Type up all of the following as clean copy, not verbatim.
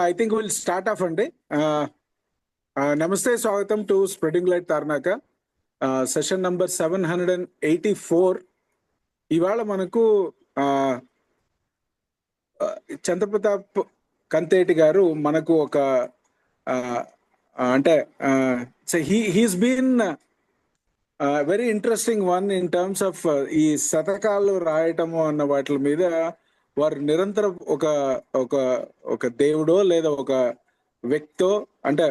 I think we'll start off అండి. నమస్తే, స్వాగతం to spreading light Tarnaka session number 784. ఇవాళ మనకు చంద్రప్రతాప్ కంతేటి గారు మనకు ఒక అంటే he's been very interesting one in terms of ఈ శతకాలు రాయటము అన్న వాటి మీద వారు నిరంతరం ఒక ఒక ఒక దేవుడో లేదా ఒక వ్యక్తో అంటే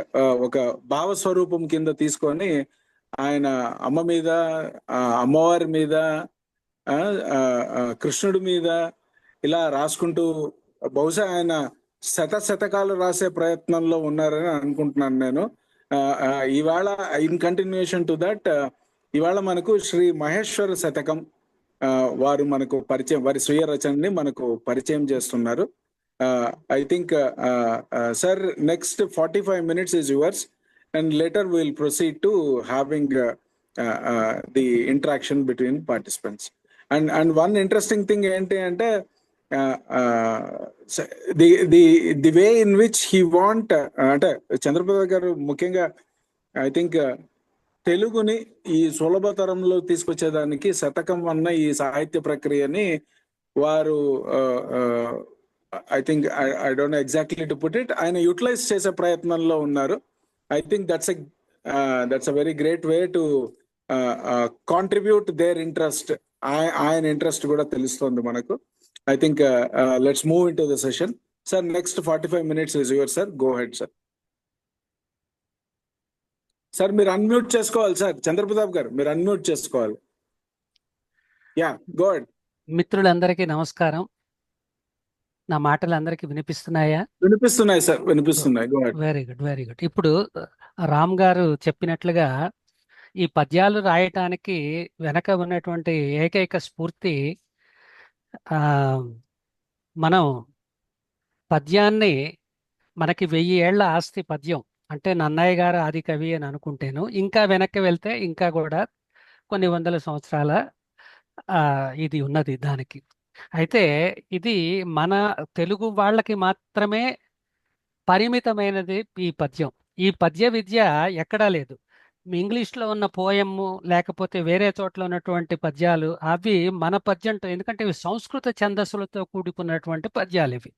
ఒక భావస్వరూపం కింద తీసుకొని ఆయన అమ్మ మీద, అమ్మవారి మీద, కృష్ణుడి మీద ఇలా రాసుకుంటూ బహుశా ఆయన శతకాలు రాసే ప్రయత్నంలో ఉన్నారని అనుకుంటున్నాను నేను. ఇవాళ ఇన్ కంటిన్యూషన్ టు దట్ ఇవాళ మనకు శ్రీ మహేశ్వర శతకం వారు మనకు పరిచయం, వారి స్వీయ రచనని మనకు పరిచయం చేస్తున్నారు. I think sir, next 45 minutes is yours, and later we'll proceed to having the interaction between participants. And one interesting thing ente ante the way in which he want ante Chandraprabha garu mukyanga I think తెలుగుని ఈ సులభతరంలో తీసుకొచ్చేదానికి శతకం అన్న ఈ సాహిత్య ప్రక్రియని వారు I think I don't know exactly to put it, ఆయన utilise చేసే ప్రయత్నంలో ఉన్నారు. I think that's a very great way to contribute their interest. ఆయన ఇంట్రెస్ట్ కూడా తెలుస్తుంది మనకు. I think let's move in to the session. Sir, next 45 minutes is your sir. Go ahead sir. Sir మీరు unmute చేసుకోవాలి sir. Chandra Pratap గారు మీరు unmute చేసుకోవాలి. Yeah, go head. మిత్రులందరికీ నమస్కారం. నా మాటలు అందరికీ వినిపిస్తున్నాయా? వినిపిస్తున్నాయి సార్, వినిపిస్తున్నాయి. Go head. Very good, very good. ఇప్పుడు రామ్ గారు చెప్పినట్లుగా ఈ పద్యాలు రాయటానికి వెనక ఉన్నటువంటి ఏకైక స్ఫూర్తి, మనం పద్యాన్ని, మనకి 1000 ఏళ్ల ఆస్తి పద్యం అంటే నన్నయ్య గారు ఆది కవి అని అనుకుంటేను, ఇంకా వెనక్కి వెళ్తే ఇంకా కూడా కొన్ని వందల సంవత్సరాల ఇది ఉన్నది దానికి. అయితే ఇది మన తెలుగు వాళ్ళకి మాత్రమే పరిమితమైనది ఈ పద్యం. ఈ పద్య విద్య ఎక్కడా లేదు. ఇంగ్లీష్లో ఉన్న పోయము లేకపోతే వేరే చోట్ల ఉన్నటువంటి పద్యాలు అవి మన పద్యంతో, ఎందుకంటే ఇవి సంస్కృత ఛందస్సులతో కూడుకున్నటువంటి పద్యాలు. ఇవి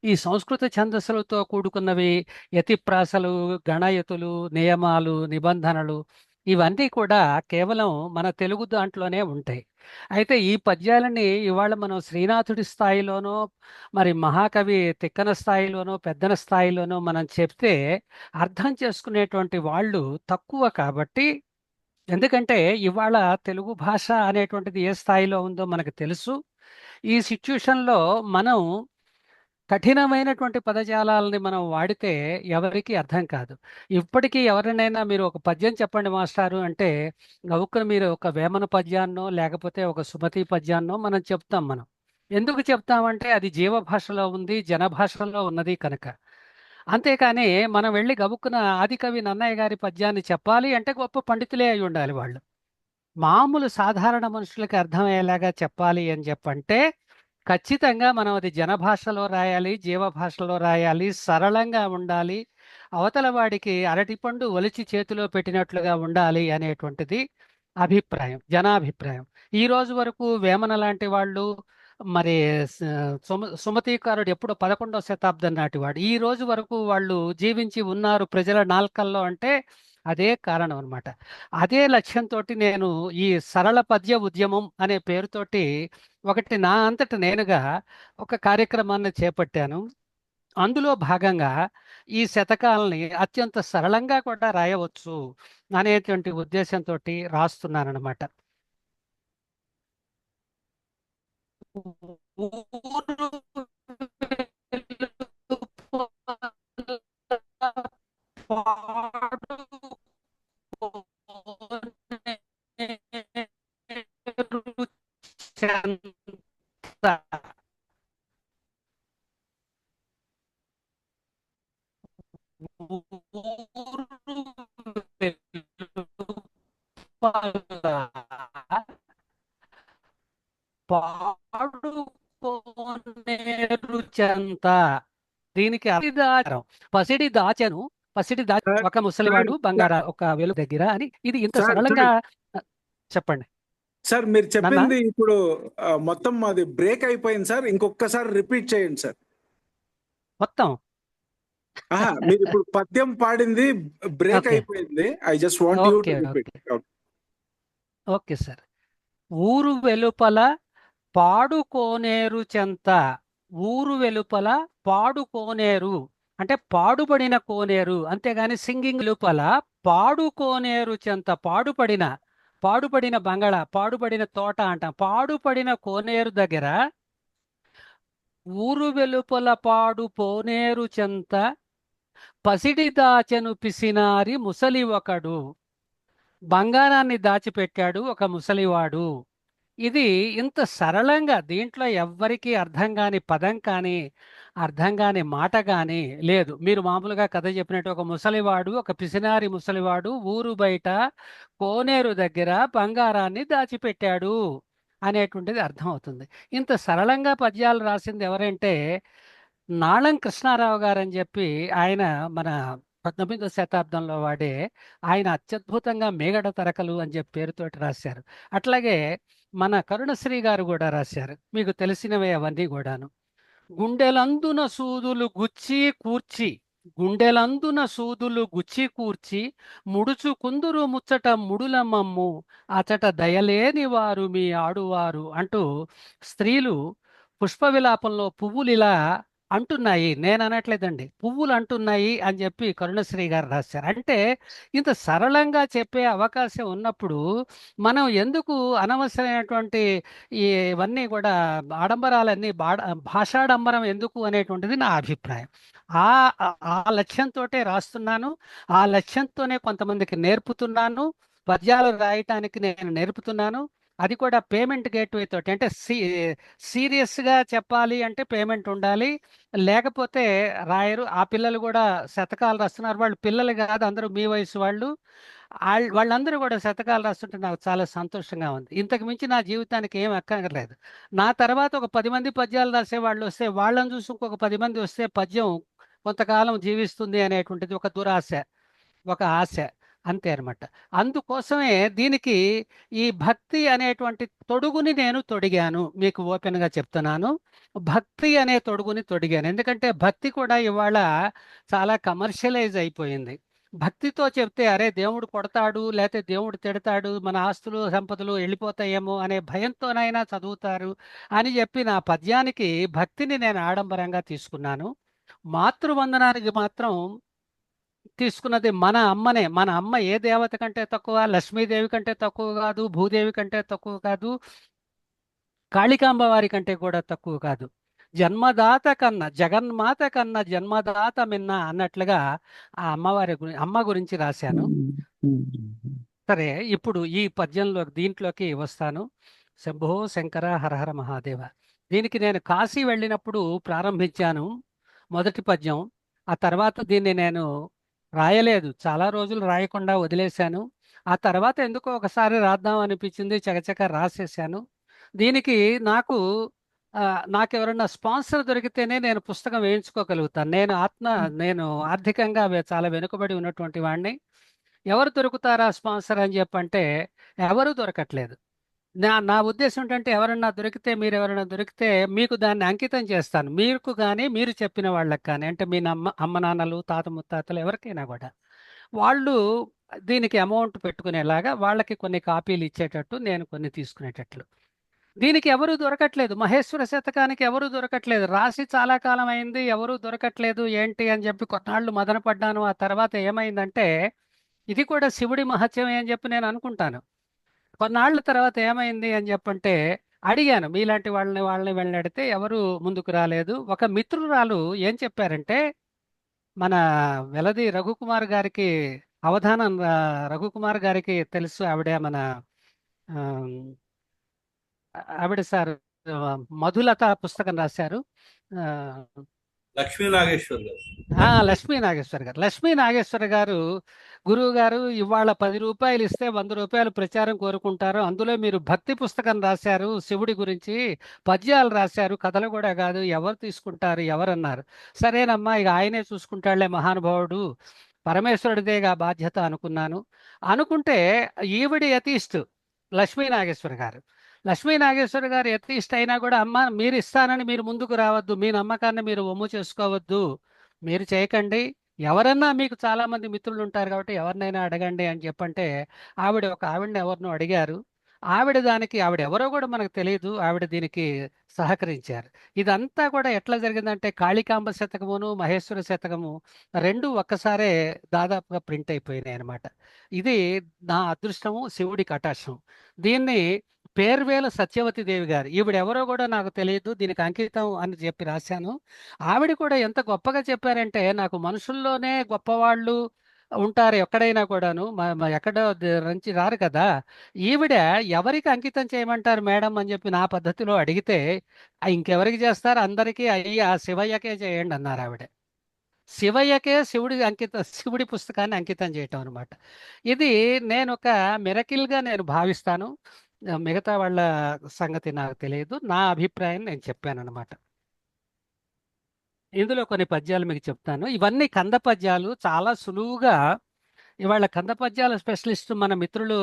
ఈ సంస్కృత ఛందస్సులతో కూడుకున్నవి. యతిప్రాసలు, గణయతులు, నియమాలు, నిబంధనలు ఇవన్నీ కూడా కేవలం మన తెలుగు దాంట్లోనే ఉంటాయి. అయితే ఈ పద్యాలని ఇవాళ మనం శ్రీనాథుడి స్థాయిలోనో, మరి మహాకవి తిక్కన స్థాయిలోనో, పెద్దన స్థాయిలోనో మనం చెప్తే అర్థం చేసుకునేటువంటి వాళ్ళు తక్కువ. కాబట్టి ఎందుకంటే ఇవాళ తెలుగు భాష అనేటువంటిది ఏ స్థాయిలో ఉందో మనకు తెలుసు. ఈ సిచ్యుయేషన్లో మనం కఠినమైనటువంటి పదజాలాలని మనం వాడితే ఎవరికి అర్థం కాదు. ఇప్పటికీ ఎవరినైనా మీరు ఒక పద్యం చెప్పండి మాస్టారు అంటే గవుక్కున మీరు ఒక వేమన పద్యాన్నో లేకపోతే ఒక సుమతి పద్యాన్నో మనం చెప్తాం. మనం ఎందుకు చెప్తామంటే అది జీవభాషలో ఉంది, జనభాషలో ఉన్నది కనుక. అంతేకాని మనం వెళ్ళి గవుక్కున ఆదికవి నన్నయ్య గారి పద్యాన్ని చెప్పాలి అంటే గొప్ప పండితులే అయి ఉండాలి వాళ్ళు. మామూలు సాధారణ మనుషులకి అర్థమయ్యేలాగా చెప్పాలి అని చెప్పంటే ఖచ్చితంగా మనం అది జనభాషలో రాయాలి, జీవభాషలో రాయాలి, సరళంగా ఉండాలి, అవతల వాడికి అరటిపండు ఒలిచి చేతిలో పెట్టినట్లుగా ఉండాలి అనేటువంటిది అభిప్రాయం, జనాభిప్రాయం. ఈ రోజు వరకు వేమన లాంటి వాళ్ళు, మరి సుమతీకారుడు ఎప్పుడో 11వ శతాబ్దం నాటివాడు, ఈ రోజు వరకు వాళ్ళు జీవించి ఉన్నారు ప్రజల నాల్కల్లో అంటే అదే కారణం అనమాట. అదే లక్ష్యంతో నేను ఈ సరళ పద్య ఉద్యమం అనే పేరుతోటి ఒకటి నా అంతట నేనుగా ఒక కార్యక్రమాన్ని చేపట్టాను. అందులో భాగంగా ఈ శతకాలని అత్యంత సరళంగా కూడా రాయవచ్చు అనేటువంటి ఉద్దేశంతో రాస్తున్నానమాట. పాడుకోనేరు చెంత దీనికి పసిడి దాచెను, పసిడి దాచి సార్ ఒక సార్ ముసలివాడు బంగారా ఒక వెలు దగ్గర అని, ఇది ఇంత సార్ సరళంగా సార్ చెప్పండి సార్ మీరు నాన్న. చెప్పింది ఇప్పుడు మొత్తం అది బ్రేక్ అయిపోయింది సార్. ఇంకొకసారి రిపీట్ చేయండి సార్. మొత్తం మీరు ఇప్పుడు పద్యం పాడింది బ్రేక్ ఓకే అయిపోయింది. I just want you to okay repeat. Okay okay sir. ఊరు వెలుపల పాడుకోనేరు చెంత, ఊరు వెలుపల పాడుకోనేరు అంటే పాడుబడిన కోనేరు, అంతేగాని సింగింగ్ వెలుపల పాడుకోనేరు చెంత, పాడుపడిన బంగళ, పాడుపడిన తోట అంటాం, పాడుపడిన కోనేరు దగ్గర ఊరు వెలుపల పాడు పోనేరు చెంత పసిడి దాచెను పిసినారి ముసలి ఒకడు, బంగారాన్ని దాచిపెట్టాడు ఒక ముసలివాడు. ఇది ఇంత సరళంగా, దీంట్లో ఎవ్వరికీ అర్థం కాని పదం కానీ అర్థం కాని మాట కానీ లేదు. మీరు మామూలుగా కథ చెప్పినట్టు ఒక ముసలివాడు, ఒక పిసినారి ముసలివాడు ఊరు బయట కోనేరు దగ్గర బంగారాన్ని దాచిపెట్టాడు అనేటువంటిది అర్థమవుతుంది. ఇంత సరళంగా పద్యాలు రాసింది ఎవరంటే నాళం కృష్ణారావు గారు అని చెప్పి, ఆయన మన 19వ శతాబ్దంలో వాడే, ఆయన అత్యద్భుతంగా మేగడ తరకలు అని చెప్పి పేరుతోటి రాశారు. అట్లాగే మన కరుణశ్రీ గారు కూడా రాశారు, మీకు తెలిసినవే అవన్నీ కూడాను. గుండెలందున సూదులు గుచ్చి కూర్చి, గుండెలందున సూదులు గుచ్చి కూర్చి ముడుచుకుందురు ముచ్చట ముడుల మమ్ము, అచట దయలేని వారు మీ ఆడువారు అంటూ స్త్రీలు పుష్ప విలాపంలో పువ్వులు ఇలా అంటున్నాయి, నేను అనట్లేదండి, పువ్వులు అంటున్నాయి అని చెప్పి కరుణశ్రీ గారు రాశారు. అంటే ఇంత సరళంగా చెప్పే అవకాశం ఉన్నప్పుడు మనం ఎందుకు అనవసరమైనటువంటి ఇవన్నీ కూడా ఆడంబరాలన్నీ భాషాడంబరం ఎందుకు అనేటువంటిది నా అభిప్రాయం. ఆ ఆ లక్ష్యంతోటే రాస్తున్నాను, ఆ లక్ష్యంతోనే కొంతమందికి నేర్పుతున్నాను, పద్యాలు రాయటానికి నేను నేర్పుతున్నాను. అది కూడా పేమెంట్ గేట్వే తోటి, అంటే సీరియస్గా చెప్పాలి అంటే పేమెంట్ ఉండాలి, లేకపోతే రాయరు. ఆ పిల్లలు కూడా శతకాలు రాస్తున్నారు, వాళ్ళు పిల్లలు కాదు, అందరూ మీ వయసు వాళ్ళు. వాళ్ళందరూ కూడా శతకాలు రాస్తుంటే నాకు చాలా సంతోషంగా ఉంది. ఇంతకు మించి నా జీవితానికి ఏం అక్కర్లేదు. నా తర్వాత ఒక 10 మంది పద్యాలు రాసే వాళ్ళు వస్తే, వాళ్ళని చూసి ఇంకొక 10 మంది వస్తే పద్యం కొంతకాలం జీవిస్తుంది అనేటువంటిది ఒక దురాశ, ఒక ఆశ, అంతే అనమాట. అందుకోసమే దీనికి ఈ భక్తి అనేటువంటి తొడుగుని నేను తొడిగాను, మీకు ఓపెన్గా చెప్తున్నాను. భక్తి అనే తొడుగుని తొడిగాను, ఎందుకంటే భక్తి కూడా ఇవాళ చాలా కమర్షియలైజ్ అయిపోయింది. భక్తితో చెప్తే అరే దేవుడు కొడతాడు, లేకపోతే దేవుడు తిడతాడు, మన ఆస్తులు సంపదలు వెళ్ళిపోతాయేమో అనే భయంతోనైనా చదువుతారు అని చెప్పి నా పద్యానికి భక్తిని నేను ఆడంబరంగా తీసుకున్నాను. మాతృవందనానికి మాత్రం తీసుకున్నది మన అమ్మనే. మన అమ్మ ఏ దేవత కంటే తక్కువ, లక్ష్మీదేవి కంటే తక్కువ కాదు, భూదేవి కంటే తక్కువ కాదు, కాళికాంబ వారి కంటే కూడా తక్కువ కాదు. జన్మదాత కన్నా, జగన్మాత కన్నా జన్మదాత మిన్న అన్నట్లుగా ఆ అమ్మ గురించి రాశాను. సరే, ఇప్పుడు ఈ పద్యంలో దీంట్లోకి వస్తాను. శంభో శంకర హరహర మహాదేవ. దీనికి నేను కాశీ వెళ్ళినప్పుడు ప్రారంభించాను మొదటి పద్యం. ఆ తర్వాత దీన్ని నేను రాయలేదు, చాలా రోజులు రాయకుండా వదిలేశాను. ఆ తర్వాత ఎందుకో ఒకసారి రాద్దాం అనిపించింది, చకచక రాసేసాను. దీనికి నాకు నాకెవరన్నా స్పాన్సర్ దొరికితేనే నేను పుస్తకం వేయించుకోగలుగుతాను. నేను ఆర్థికంగా చాలా వెనుకబడి ఉన్నటువంటి వాడిని. ఎవరు దొరుకుతారా స్పాన్సర్ అని చెప్పంటే ఎవరు దొరకట్లేదు. నా ఉద్దేశం ఏంటంటే మీరు ఎవరైనా దొరికితే మీకు దాన్ని అంకితం చేస్తాను, మీకు కానీ మీరు చెప్పిన వాళ్ళకి కానీ, అంటే మీ అమ్మ నాన్నలు తాత ముత్తాతలు ఎవరికైనా కూడా, వాళ్ళు దీనికి అమౌంట్ పెట్టుకునేలాగా వాళ్ళకి కొన్ని కాపీలు ఇచ్చేటట్టు, నేను కొన్ని తీసుకునేటట్లు. దీనికి ఎవరు దొరకట్లేదు, మహేశ్వర శతకానికి ఎవరు దొరకట్లేదు, రాసి చాలా కాలం అయింది, ఎవరు దొరకట్లేదు ఏంటి అని చెప్పి కొన్నాళ్ళు మదనపడ్డాను. ఆ తర్వాత ఏమైందంటే ఇది కూడా శివుడి మహత్యమే అని చెప్పి నేను అనుకుంటాను. కొన్నాళ్ళ తర్వాత ఏమైంది అని చెప్పంటే అడిగాను మీలాంటి వాళ్ళని వెళ్ళి అడిగితే ఎవరు ముందుకు రాలేదు. ఒక మిత్రురాలు ఏం చెప్పారంటే, మన వెలది రఘుకుమార్ గారికి అవధానం, రఘుకుమార్ గారికి తెలుసు, ఆవిడ మన ఆ, ఆవిడ సార్ మధులత పుస్తకం రాశారు. ఆ, లక్ష్మీ నాగేశ్వర్ గారు. లక్ష్మీ నాగేశ్వర గారు. లక్ష్మీ నాగేశ్వర గారు, గురువు గారు ఇవాళ 10 రూపాయలు ఇస్తే 100 రూపాయలు ప్రచారం కోరుకుంటారు. అందులో మీరు భక్తి పుస్తకం రాశారు, శివుడి గురించి పద్యాలు రాశారు, కథలు కూడా కాదు, ఎవరు తీసుకుంటారు ఎవరన్నారు. సరేనమ్మా, ఇక ఆయనే చూసుకుంటాడులే మహానుభావుడు, పరమేశ్వరుడిదేగా బాధ్యత అనుకున్నాను. అనుకుంటే ఈవిడి యతీస్ట్ లక్ష్మీ నాగేశ్వర గారు. లక్ష్మీ నాగేశ్వర గారు యతీస్ట్ అయినా కూడా, అమ్మ మీరు ఇస్తానని మీరు ముందుకు రావద్దు, మీ నమ్మకాన్ని మీరు వమ్ము చేసుకోవద్దు, మీరు చేయకండి, ఎవరన్నా మీకు చాలా మంది మిత్రులు ఉంటారు కాబట్టి ఎవరినైనా అడగండి అని చెప్పంటే, ఒక ఆవిడని ఎవరినో అడిగారు. ఆవిడ ఎవరో కూడా మనకు తెలియదు, ఆవిడ దీనికి సహకరించారు. ఇదంతా కూడా ఎట్లా జరిగిందంటే, కాళికాంబ శతకమును మహేశ్వర శతకము రెండు ఒక్కసారే దాదాపుగా ప్రింట్ అయిపోయినాయి అనమాట. ఇది నా అదృష్టము, శివుడి కటాక్షం. దీన్ని పేర్వేల సత్యవతి దేవి గారు, ఈవిడెవరో కూడా నాకు తెలియదు, దీనికి అంకితం అని చెప్పి రాశాను. ఆవిడ కూడా ఎంత గొప్పగా చెప్పారంటే, నాకు మనుషుల్లోనే గొప్పవాళ్ళు ఉంటారు ఎక్కడైనా కూడాను, ఎక్కడో నుంచి రారు కదా. ఈవిడ ఎవరికి అంకితం చేయమంటారు మేడం అని చెప్పి నా పద్ధతిలో అడిగితే, ఇంకెవరికి చేస్తారు, అందరికీ అయ్యి ఆ శివయ్యకే చేయండి అన్నారు ఆవిడ. శివయ్యకే శివుడి పుస్తకాన్ని అంకితం చేయటం అనమాట. ఇది నేను ఒక మిరకిల్గా నేను భావిస్తాను. మిగతా వాళ్ళ సంగతి నాకు తెలియదు, నా అభిప్రాయం నేను చెప్పాను అనమాట. ఇందులో కొన్ని పద్యాలు మీకు చెప్తాను. ఇవన్నీ కంద పద్యాలు, చాలా సులువుగా. ఇవాళ కంద పద్యాల స్పెషలిస్ట్ మన మిత్రులు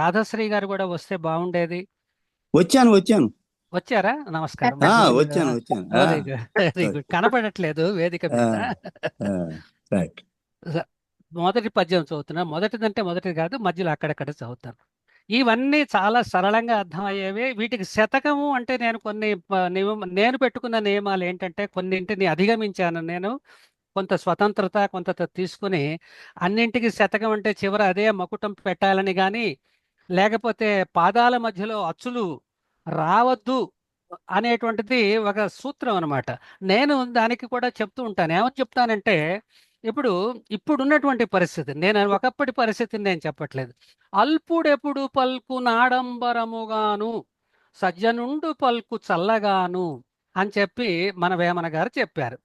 రాధాశ్రీ గారు కూడా వస్తే బాగుండేది. వచ్చాను వచ్చారా? నమస్కారం. వచ్చాను. Very good, very good. కనపడట్లేదు వేదిక మీద. మొదటి పద్యం చదువుతున్నా. మొదటిదంటే మొదటిది కాదు, మధ్యలో అక్కడక్కడ చదువుతాను. ఇవన్నీ చాలా సరళంగా అర్థమయ్యేవి. వీటికి శతకము అంటే నేను పెట్టుకున్న నియమాలు ఏంటంటే, కొన్నింటిని అధిగమించాను నేను. కొంత స్వతంత్రత కొంత తీసుకుని, అన్నింటికి శతకం అంటే చివర అదే మకుటం పెట్టాలని కానీ, లేకపోతే పాదాల మధ్యలో అచ్చులు రావద్దు అనేటువంటిది ఒక సూత్రం అనమాట. నేను దానికి కూడా చెప్తూ ఉంటాను. ఏమని చెప్తానంటే, ఇప్పుడున్నటువంటి పరిస్థితి, నేను ఒకప్పటి పరిస్థితిని నేను చెప్పట్లేదు. అల్పుడెప్పుడు పల్కు నాడంబరముగాను, సజ్జనుండు పల్కు చల్లగాను అని చెప్పి మన వేమన గారు చెప్పారు.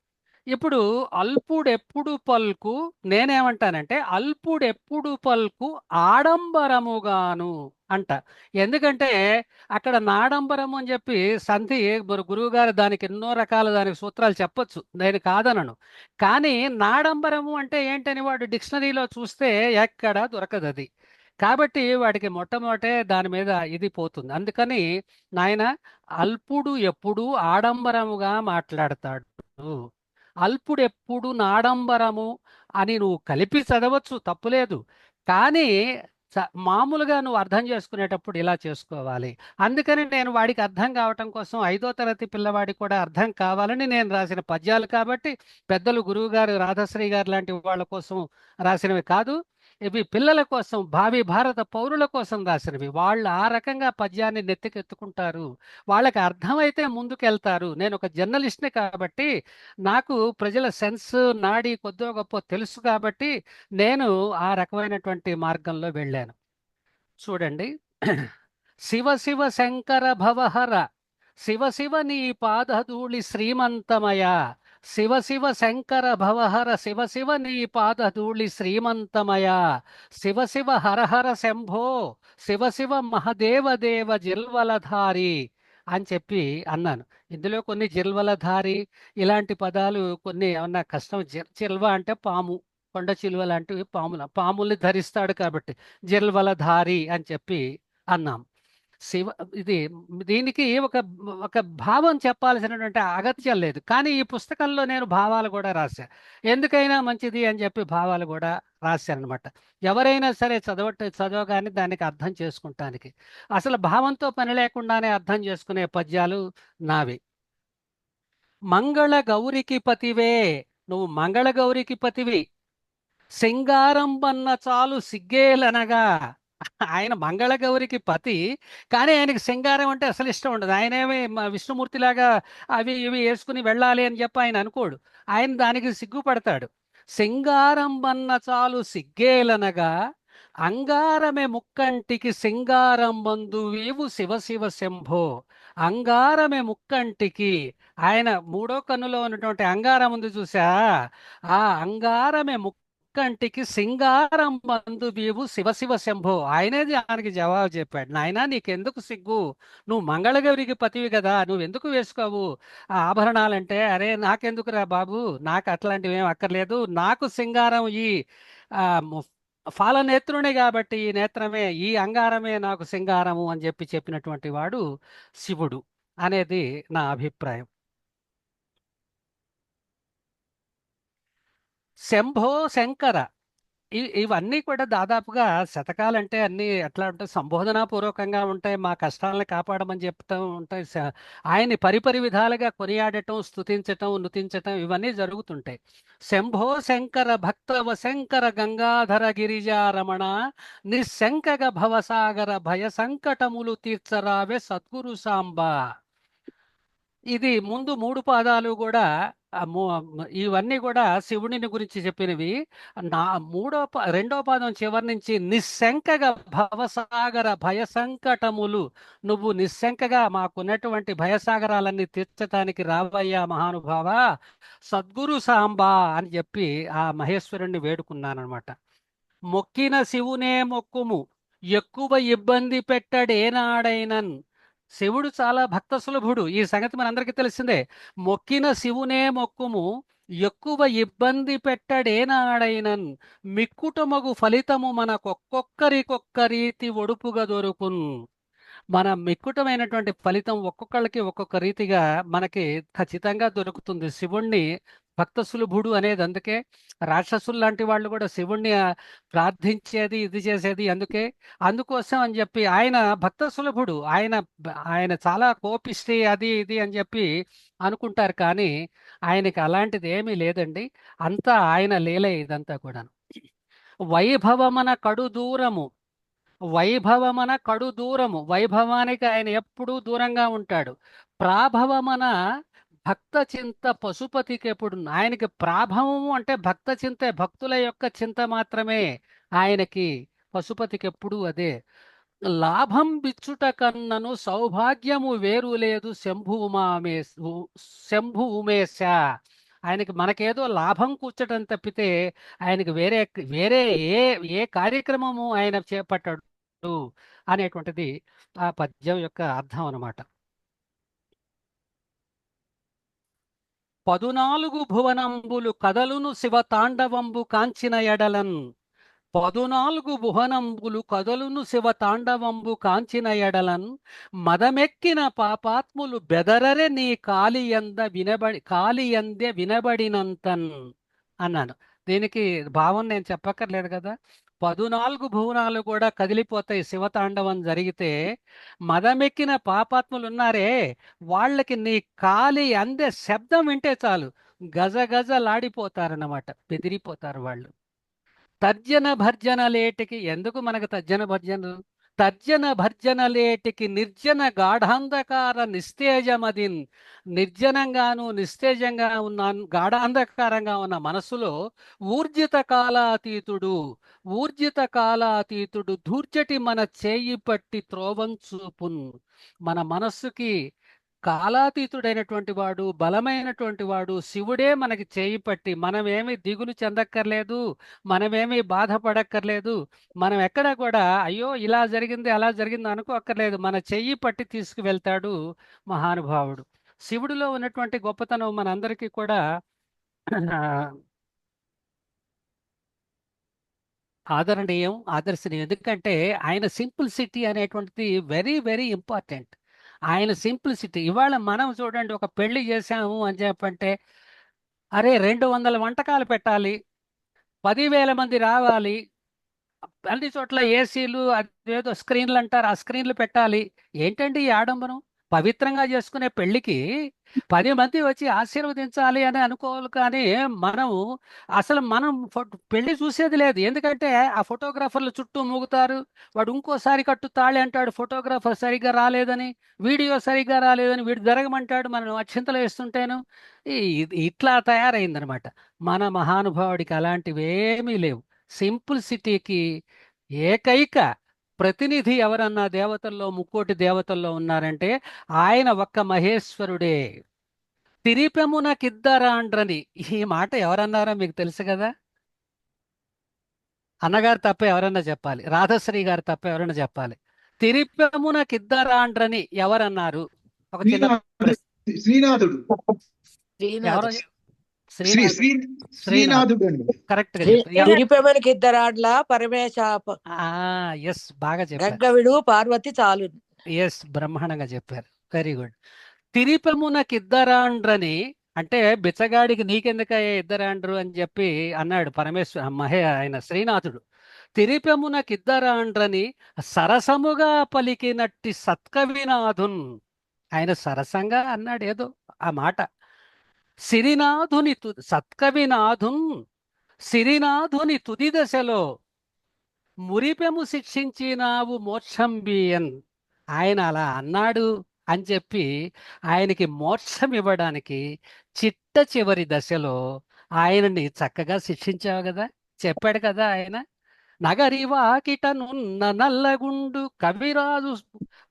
ఇప్పుడు అల్పుడెప్పుడు పల్కు, నేనేమంటానంటే అల్పుడెప్పుడు పల్కు ఆడంబరముగాను అంట. ఎందుకంటే అక్కడ నాడంబరము అని చెప్పి సంధి, గురువు గారు దానికి ఎన్నో రకాల దానికి సూత్రాలు చెప్పొచ్చు, నేను కాదనను. కానీ నాడంబరము అంటే ఏంటని వాడు డిక్షనరీలో చూస్తే ఎక్కడా దొరకదు అది. కాబట్టి వాడికి మొట్టమొదటే దాని మీద ఇది పోతుంది. అందుకని నాయన, అల్పుడు ఎప్పుడు ఆడంబరముగా మాట్లాడతాడు, అల్పుడెప్పుడు నాడంబరము అని నువ్వు కలిపి చదవచ్చు, తప్పులేదు. కానీ మామూలుగా నువ్వు అర్థం చేసుకునేటప్పుడు ఇలా చేసుకోవాలి. అందుకని నేను వాడికి అర్థం కావటం కోసం, 5వ తరగతి పిల్లవాడికి కూడా అర్థం కావాలని నేను రాసిన పద్యాలు కాబట్టి, పెద్దలు గురువు గారు రాధాశ్రీ గారు లాంటి వాళ్ళ కోసం రాసినవి కాదు. ఇవి పిల్లల కోసం, భావి భారత పౌరుల కోసం రాసినవి. వాళ్ళు ఆ రకంగా పద్యాన్ని నెత్తికెత్తుకుంటారు, వాళ్ళకి అర్థమైతే ముందుకెళ్తారు. నేను ఒక జర్నలిస్ట్ని కాబట్టి నాకు ప్రజల సెన్స్, నాడి కొద్దో గొప్ప తెలుసు కాబట్టి నేను ఆ రకమైనటువంటి మార్గంలో వెళ్ళాను. చూడండి, శివ శివ శంకర భవహర, శివ శివ నీ పాదధూళి శ్రీమంతమయ, శివ శివ శంకర భవహర, శివ శివ నీ పాదధూళి శ్రీమంతమయ, శివ శివ హరహర శంభో, శివ శివ మహదేవదేవ జిల్వలధారి అని చెప్పి అన్నాను. ఇందులో కొన్ని జిల్వలధారి ఇలాంటి పదాలు కొన్ని ఏమన్నా కష్టం. చిల్వ అంటే పాము, కొండ చిలువ లాంటివి పాముల్ని ధరిస్తాడు కాబట్టి జిల్వలధారి అని చెప్పి అన్నాం. దీనికి ఒక భావం చెప్పాల్సినటువంటి అగత్యం లేదు. కానీ ఈ పుస్తకంలో నేను భావాలు కూడా రాశా, ఎందుకైనా మంచిది అని చెప్పి భావాలు కూడా రాశానమాట. ఎవరైనా సరే చదవగానే దానికి అర్థం చేసుకుంటానికి, అసలు భావంతో పని లేకుండానే అర్థం చేసుకునే పద్యాలు నావి. మంగళ గౌరికి పతివే, నువ్వు మంగళ గౌరికి పతివి, సింగారం బన్న చాలు సిగ్గేలనగా. ఆయన మంగళగౌరికి పతి, కానీ ఆయనకి సింగారం అంటే అసలు ఇష్టం ఉండదు. ఆయనేమి విష్ణుమూర్తిలాగా అవి ఇవి వేసుకుని వెళ్ళాలి అని చెప్పి ఆయన అనుకోడు, ఆయన దానికి సిగ్గుపడతాడు. సింగారం బన్న చాలు సిగ్గేలనగా, అంగారమే ముక్కంటికి సింగారం బంధు వీవు శివ శివ శంభో. అంగారమే ముక్కంటికి. ఆయన మూడో కన్నులో ఉన్నటువంటి అంగారం ఉంది చూసా, ఆ అంగారమే ముక్కంటికి సింగారం మందు వీవు శివ శివ శంభో. ఆయనే దానికి జవాబు చెప్పాడు. నాయనా నీకెందుకు సిగ్గు, నువ్వు మంగళగౌరికి పతివి కదా, నువ్వెందుకు వేసుకోవు ఆ ఆభరణాలంటే? అరే నాకెందుకురా బాబు, నాకు అట్లాంటివి ఏం అక్కర్లేదు, నాకు సింగారం ఈ ఆ ఫాలనేత్రుని కాబట్టి ఈ నేత్రమే, ఈ అంగారమే నాకు సింగారము అని చెప్పినటువంటి వాడు శివుడు అనేది నా అభిప్రాయం. శంభో శంకర, ఇవన్నీ కూడా దాదాపుగా శతకాలంటే అన్ని ఎట్లా ఉంటాయి, సంబోధనాపూర్వకంగా ఉంటాయి, మా కష్టాలను కాపాడమని చెప్తూ ఉంటాయి. ఆయన్ని పరిపరి విధాలుగా కొనియాడటం, స్తుతించటం, నుతించటం ఇవన్నీ జరుగుతుంటాయి. శంభో శంకర భక్తవ శంకర గంగాధర గిరిజారమణ, నిశంకగ భవసాగర భయ సంకటములు తీర్చరావే సద్గురు సాంబా. ఇది ముందు మూడు పాదాలు కూడా ఇవన్నీ కూడా శివుడిని గురించి చెప్పినవి. నా రెండో పాదం చివరి నుంచి నిశంకగా భవసాగర భయ సంకటములు, నువ్వు నిశంకగా మాకున్నటువంటి భయసాగరాలన్నీ తీర్చటానికి రావయ్యా మహానుభావ సద్గురు సాంబా అని చెప్పి ఆ మహేశ్వరుణ్ణి వేడుకున్నానమాట. మొక్కిన శివునే మొక్కుము, ఎక్కువ ఇబ్బంది పెట్టడేనాడైనన్. శివుడు చాలా భక్త సులభుడు, ఈ సంగతి మనందరికీ తెలిసిందే. మొక్కిన శివునే మొక్కుము, ఎక్కువ ఇబ్బంది పెట్టడేనాడైనన్. మిక్కుటమగు ఫలితము మనకొక్కొక్కరికొక్క రీతి ఒడుపుగా దొరుకున్. మన మిక్కుటమైనటువంటి ఫలితం ఒక్కొక్కళ్ళకి ఒక్కొక్క రీతిగా మనకి ఖచ్చితంగా దొరుకుతుంది. శివుణ్ణి భక్త సులభుడు అనేది అందుకే. రాక్షసులు లాంటి వాళ్ళు కూడా శివుణ్ణి ప్రార్థించేది, ఇది చేసేది అందుకే. అందుకోసం అని చెప్పి ఆయన భక్త సులభుడు, ఆయన చాలా కోపిష్టి అది ఇది అని చెప్పి అనుకుంటారు, కానీ ఆయనకి అలాంటిది ఏమీ లేదండి. అంతా ఆయన లీలే ఇదంతా కూడా. వైభవమన కడు దూరము, వైభవమన కడు దూరము, వైభవానికి ఆయన ఎప్పుడూ దూరంగా ఉంటాడు. ప్రాభవమన భక్త చింత పశుపతికి ఎప్పుడు, ఆయనకి ప్రాభవము అంటే భక్త చింతే, భక్తుల యొక్క చింత మాత్రమే ఆయనకి. పశుపతికి ఎప్పుడు అదే. లాభం బిచ్చుట కన్నను సౌభాగ్యము వేరు లేదు శంభు ఉమామే, శంభు ఉమేశ. ఆయనకి మనకేదో లాభం కూర్చడం తప్పితే ఆయనకి వేరే వేరే ఏ ఏ కార్యక్రమము ఆయన చేపట్టాడు అనేటువంటిది ఆ పద్యం యొక్క అర్థం అన్నమాట. 14 భువనంబులు కదలును శివ తాండవంబు కాంచిన ఎడలన్. 14 భువనంబులు కదలును శివ తాండవంబు కాంచిన ఎడలన్. మదమెక్కిన పాపాత్ములు బెదరరే నీ కాలియందే వినబడినంతన్ అన్నాను. దీనికి భావం నేను చెప్పక్కర్లేదు కదా. 14 భువనాలు కూడా కదిలిపోతాయి శివతాండవం జరిగితే. మదమెక్కిన పాపాత్ములు ఉన్నారే, వాళ్ళకి నీ కాలి అందే శబ్దం వింటే చాలు గజగజలాడిపోతారన్నమాట, బెదిరిపోతారు వాళ్ళు. తర్జన భర్జన లేటికి, ఎందుకు మనకు తర్జన భర్జనలు? తర్జన భర్జన లేటికి నిర్జన గాఢాంధకార నిస్తేజమదిన్. నిర్జనంగాను నిస్తేజంగా ఉన్న గాఢాంధకారంగా ఉన్న మనస్సులో ఊర్జిత కాలాతీతుడు, ఊర్జిత కాలాతీతుడు ధూర్జటి మన చేయి పట్టి త్రోవంచూపున్. మన మనస్సుకి కాలాతీతుడైనటువంటి వాడు, బలమైనటువంటి వాడు శివుడే మనకి చేయి పట్టి, మనమేమి దిగులు చెందక్కర్లేదు, మనమేమి బాధపడక్కర్లేదు, మనం ఎక్కడ కూడా అయ్యో ఇలా జరిగింది అలా జరిగింది అనుకోక్కర్లేదు, మన చెయ్యి పట్టి తీసుకువెళ్తాడు మహానుభావుడు. శివుడిలో ఉన్నటువంటి గొప్పతనం మనందరికీ కూడా ఆదరణీయం, ఆదర్శనీయం. ఎందుకంటే ఆయన సింపుల్సిటీ అనేటువంటిది వెరీ వెరీ ఇంపార్టెంట్. ఆయన సింప్లిసిటీ. ఇవాళ మనం చూడండి, ఒక పెళ్లి చేశాము అని చెప్పంటే అరే 200 వంటకాలు పెట్టాలి, 10,000 మంది రావాలి, అన్ని చోట్ల ఏసీలు అదేదో స్క్రీన్లు అంటారు, ఆ స్క్రీన్లు పెట్టాలి. ఏంటండి ఈ ఆడంబరం? పవిత్రంగా చేసుకునే పెళ్లికి 10 మంది వచ్చి ఆశీర్వదించాలి అని అనుకోవాలి, కానీ మనం పెళ్లి చూసేది లేదు. ఎందుకంటే ఆ ఫోటోగ్రాఫర్లు చుట్టూ మూగుతారు, వాడు ఇంకోసారి కట్టుతాళి అంటాడు ఫోటోగ్రాఫర్ సరిగ్గా రాలేదని, వీడియో సరిగ్గా రాలేదని వీడు జరగమంటాడు, మనం అక్షింతలు వేస్తుంటేను. ఇట్లా తయారైందనమాట. మన మహానుభావుడికి అలాంటివి ఏమీ లేవు. సింపుల్సిటీకి ఏకైక ప్రతినిధి ఎవరన్నా దేవతల్లో, ముక్కోటి దేవతల్లో ఉన్నారంటే ఆయన ఒక్క మహేశ్వరుడే. తిరిపెమునకిద్దరాండ్రని ఈ మాట ఎవరన్నారో మీకు తెలుసు కదా. అన్నగారు తప్ప ఎవరన్నా చెప్పాలి, రాధశ్రీ గారు తప్ప ఎవరన్నా చెప్పాలి. తిరిపెమునకిద్దరాండ్రని ఎవరన్నారు? ఒక చిన్న శ్రీనాథుడు. ప్రశ్న. శ్రీనాథుడు. ఎవరు? శ్రీ శ్రీనాథ్. శ్రీ శ్రీనాథుడు అండి. కరెక్ట్ గా చెప్పారు. తిరిపెమనికి ఇద్దరాడ్ల పరమేశ ఎస్, బాగా చెప్పారు. గంగవిడు పార్వతి చాలు. ఎస్, బ్రహ్మాండంగా చెప్పారు. Very good. తిరిపెమునకిద్దరాండ్రని అంటే బిచ్చగాడికి నీకెందుకయ్యా ఇద్దరాండ్రు అని చెప్పి అన్నాడు ఆయన శ్రీనాథుడు. తిరిపెమునకిద్దరాండ్రని సరసముగా పలికినట్టి సత్కవినాథున్. ఆయన సరసంగా అన్నాడు ఏదో ఆ మాట. సత్కవినాథున్ సిరినాథుని తుది దశలో మురిపెము శిక్షించినావు మోక్షం బియన్. ఆయన అలా అన్నాడు అని చెప్పి ఆయనకి మోక్షం ఇవ్వడానికి చిట్ట చివరి దశలో ఆయనని చక్కగా శిక్షించావు కదా, చెప్పాడు కదా ఆయన. నగరి వాకిటనున్న నల్లగుండు కవిరాజు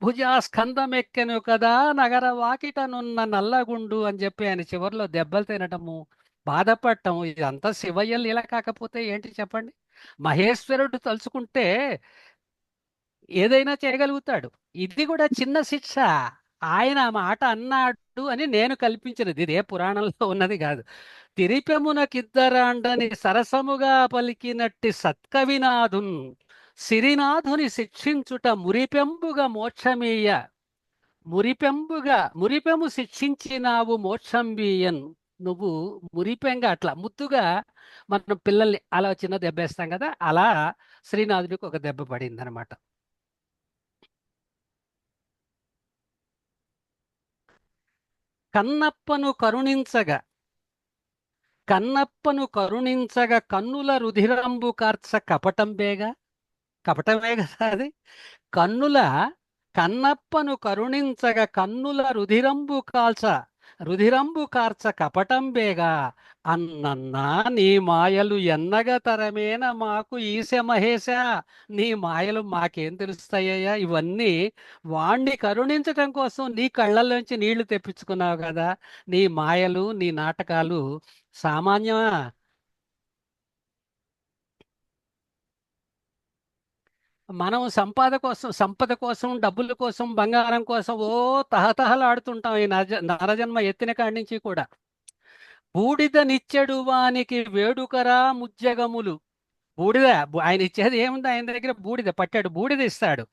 భుజాస్కందమెక్కెను కదా, నగర వాకిటనున్న నల్లగుండు అని చెప్పి ఆయన చివరిలో దెబ్బలు తినటము, బాధపడటం, ఇదంతా శివయ్య లీల కాకపోతే ఏంటి చెప్పండి. మహేశ్వరుడు తలుచుకుంటే ఏదైనా చేయగలుగుతాడు. ఇది కూడా చిన్న శిక్ష. ఆయన ఆ మాట అన్నాడు అని నేను కల్పించినది, ఇదే పురాణంలో ఉన్నది కాదు. తిరిపెమునకిద్దరాండని సరసముగా పలికినట్టి సత్కవినాథున్ సిరినాథుని శిక్షించుట మురిపెంబుగా మోక్షమీయ. మురిపెము శిక్షించినావు మోక్షంబీయన్. నువ్వు మురిపెంగా అట్లా ముద్దుగా మనం పిల్లల్ని అలా చిన్న దెబ్బేస్తాం కదా, అలా శ్రీనాథుడికి ఒక దెబ్బ పడింది అనమాట. కన్నప్పను కరుణించగా కన్నుల రుధిరంబు కార్చ కపటంబేగా. కపటమే కదా అది. కన్నప్పను కరుణించగా కన్నుల రుధిరంబు కార్చ కపటంబేగా. అన్నన్నా నీ మాయలు ఎన్నగ తరమేన మాకు ఈశ మహేశ. నీ మాయలు మాకేం తెలుస్తాయ్యా? ఇవన్నీ వాణ్ణి కరుణించటం కోసం నీ కళ్ళల్లోంచి నీళ్లు తెప్పించుకున్నావు కదా. నీ మాయలు, నీ నాటకాలు సామాన్యమా? మనం సంపద కోసం, డబ్బుల కోసం, బంగారం కోసం తహతహలాడుతుంటాం ఈ నరజన్మ ఎత్తిన కాడి నుంచి కూడా. బూడిద నిచ్చెడు వానికి వేడుకరా ముజ్జగములు. బూడిద ఆయన ఇచ్చేది ఏముంది? ఆయన దగ్గర బూడిద పట్టాడు, బూడిద ఇస్తాడు.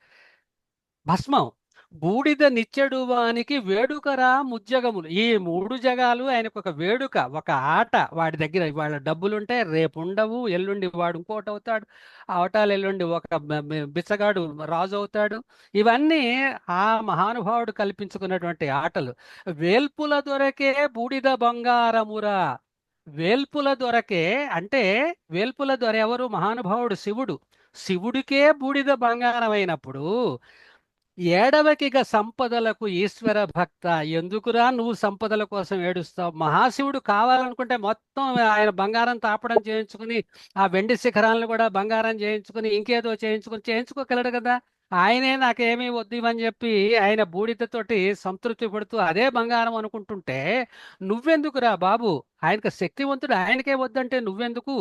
భస్మం. బూడిద నిచ్చెడు వానికి వేడుకరా ముజ్జగములు. ఈ 3 జగాలు ఆయనకు ఒక వేడుక, ఒక ఆట. వాడి దగ్గర ఇవాళ డబ్బులుంటే రేపు ఉండవు, ఎల్లుండి వాడు ఇంకోటి అవుతాడు, అవటాలు ఎల్లుండి ఒక బిచ్చగాడు రాజు అవుతాడు. ఇవన్నీ ఆ మహానుభావుడు కల్పించుకున్నటువంటి ఆటలు. వేల్పుల దొరకే బూడిద బంగారమురా. వేల్పుల దొరకే అంటే వేల్పుల దొర ఎవరు? మహానుభావుడు శివుడు. శివుడికే బూడిద బంగారం అయినప్పుడు ఏడవకిగ సంపదలకు ఈశ్వర భక్త. ఎందుకురా నువ్వు సంపదల కోసం ఏడుస్తావు? మహాశివుడు కావాలనుకుంటే మొత్తం ఆయన బంగారం తాపడం చేయించుకుని, ఆ వెండి శిఖరాలను కూడా బంగారం చేయించుకుని, ఇంకేదో చేయించుకోగలడు కదా. ఆయనే నాకేమీ వద్దు ఇవని చెప్పి ఆయన బూడిదతోటి సంతృప్తి పడుతూ అదే బంగారం అనుకుంటుంటే నువ్వెందుకురా బాబు? ఆయనకు శక్తివంతుడు, ఆయనకే వద్దంటే నువ్వెందుకు?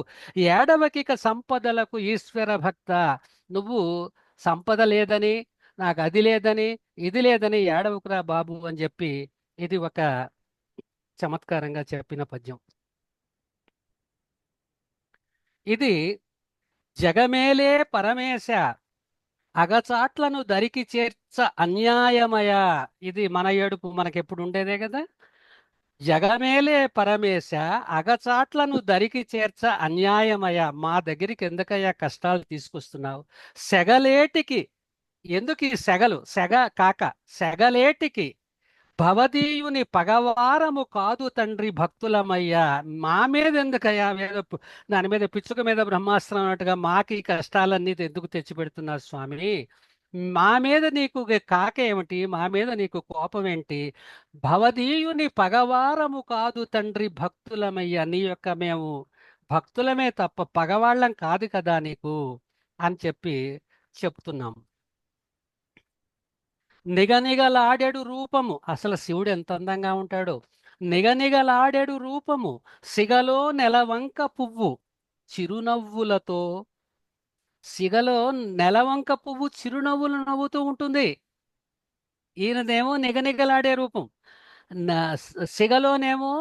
ఏడవకిక సంపదలకు ఈశ్వర భక్త. నువ్వు సంపద లేదని, నాకు అది లేదని, ఇది లేదని ఏడవకురా బాబు అని చెప్పి ఇది ఒక చమత్కారంగా చెప్పిన పద్యం. ఇది జగమేలే పరమేశ అగచాట్లను దరికి చేర్చ అన్యాయమయ. ఇది మన ఏడుపు మనకెప్పుడు ఉండేదే కదా. జగమేలే పరమేశ అగచాట్లను దరికి చేర్చ అన్యాయమయ. మా దగ్గరికి ఎందుకయ్యా కష్టాలు తీసుకొస్తున్నావు? సెగలేటికి, ఎందుకు ఈ సెగ కాక సెగలేటికి భవదీయుని పగవారము కాదు తండ్రి భక్తులమయ్యా. మా మీద ఎందుకయ్యా దాని మీద పిచ్చుక మీద బ్రహ్మాస్త్రం అన్నట్టుగా మాకు ఈ కష్టాలన్నీ ఎందుకు తెచ్చిపెడుతున్నారు స్వామి? మా మీద నీకు కాక ఏమిటి? మా మీద నీకు కోపం ఏంటి? భవదీయుని పగవారము కాదు తండ్రి భక్తులమయ్యా. నీ యొక్క మేము భక్తులమే తప్ప పగవాళ్ళం కాదు కదా నీకు అని చెప్పి చెప్తున్నాం. నిగనిగలాడెడు రూపము, అసలు శివుడు ఎంత అందంగా ఉంటాడో. నిగనిగలాడెడు రూపము, సిగలో నెలవంక పువ్వు చిరునవ్వులతో. సిగలో నెలవంక పువ్వు చిరునవ్వులు నవ్వుతూ ఉంటుంది. ఈయనదేమో నిగనిగలాడే రూపం. సిగలోనేమో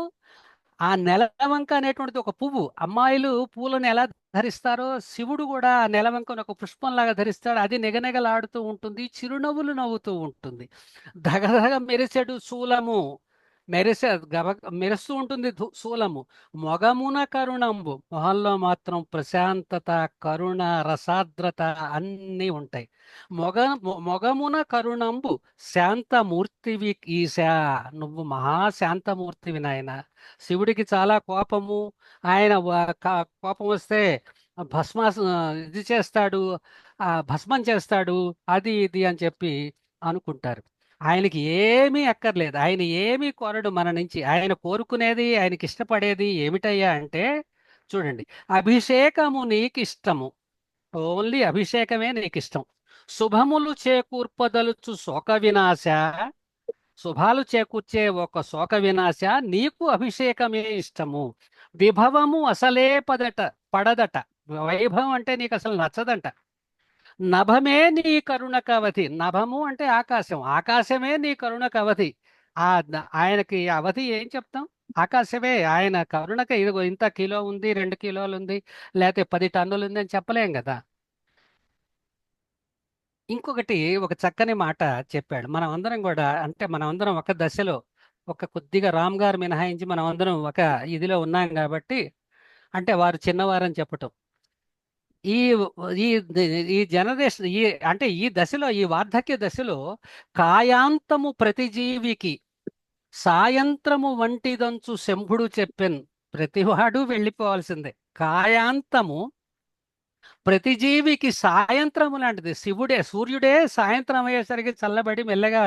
ఆ నెలవంక అనేటువంటిది ఒక పువ్వు. అమ్మాయిలు పూలను ఎలా ధరిస్తారో శివుడు కూడా ఆ నెలవంకను ఒక పుష్పంలాగా ధరిస్తాడు. అది నిగనిగలాడుతూ ఉంటుంది, చిరునవ్వులు నవ్వుతూ ఉంటుంది. ధగధగ మెరిసెడు శూలము, గబ మెరుస్తూ ఉంటుంది శూలము. మొగమున కరుణంబు, మొహంలో మాత్రం ప్రశాంతత, కరుణ, రసాద్రత అన్నీ ఉంటాయి. మొగమున కరుణంబు శాంతమూర్తివి ఈశా, నువ్వు మహాశాంతమూర్తివి నాయన. శివుడికి చాలా కోపము. ఆయన కోపం వస్తే భస్మాస్ ఇది చేస్తాడు, భస్మం చేస్తాడు, అది ఇది అని చెప్పి అనుకుంటారు. ఆయనకి ఏమీ అక్కర్లేదు, ఆయన ఏమీ కోరడు మన నుంచి. ఆయన కోరుకునేది, ఆయనకి ఇష్టపడేది ఏమిటయ్యా అంటే, చూడండి, అభిషేకము నీకు ఇష్టము, ఓన్లీ అభిషేకమే నీకు ఇష్టం. శుభములు చేకూర్పదలుచు శోక వినాశ, శుభాలు చేకూర్చే ఒక శోక వినాశ, నీకు అభిషేకమే ఇష్టము. విభవము అసలే పడదట, వైభవం అంటే నీకు అసలు నచ్చదంట. నభమే నీ కరుణకు అవధి, నభము అంటే ఆకాశం, ఆకాశమే నీ కరుణకు అవధి. ఆయనకి అవధి ఏం చెప్తాం? ఆకాశమే. ఆయన కరుణక ఇదిగో ఇంత కిలో ఉంది, 2 కిలోలు ఉంది, లేకపోతే 10 టన్నులు ఉంది అని చెప్పలేం కదా. ఇంకొకటి ఒక చక్కని మాట చెప్పాడు. మనం అందరం కూడా, అంటే మనం అందరం ఒక దశలో, ఒక కొద్దిగా రామ్ గారు మినహాయించి మనం అందరం ఒక ఇదిలో ఉన్నాం కాబట్టి, అంటే వారు చిన్నవారని చెప్పటం. ఈ ఈ ఈ జనరేషన్, అంటే ఈ దశలో, ఈ వార్ధక్య దశలో, కాయాంతము ప్రతి జీవికి సాయంత్రము వంటిదంచు శంభుడు చెప్పెన్. ప్రతివాడు వెళ్ళిపోవాల్సిందే. కాయాంతము ప్రతి జీవికి సాయంత్రము లాంటిది. సూర్యుడే సాయంత్రం అయ్యేసరికి చల్లబడి మెల్లగా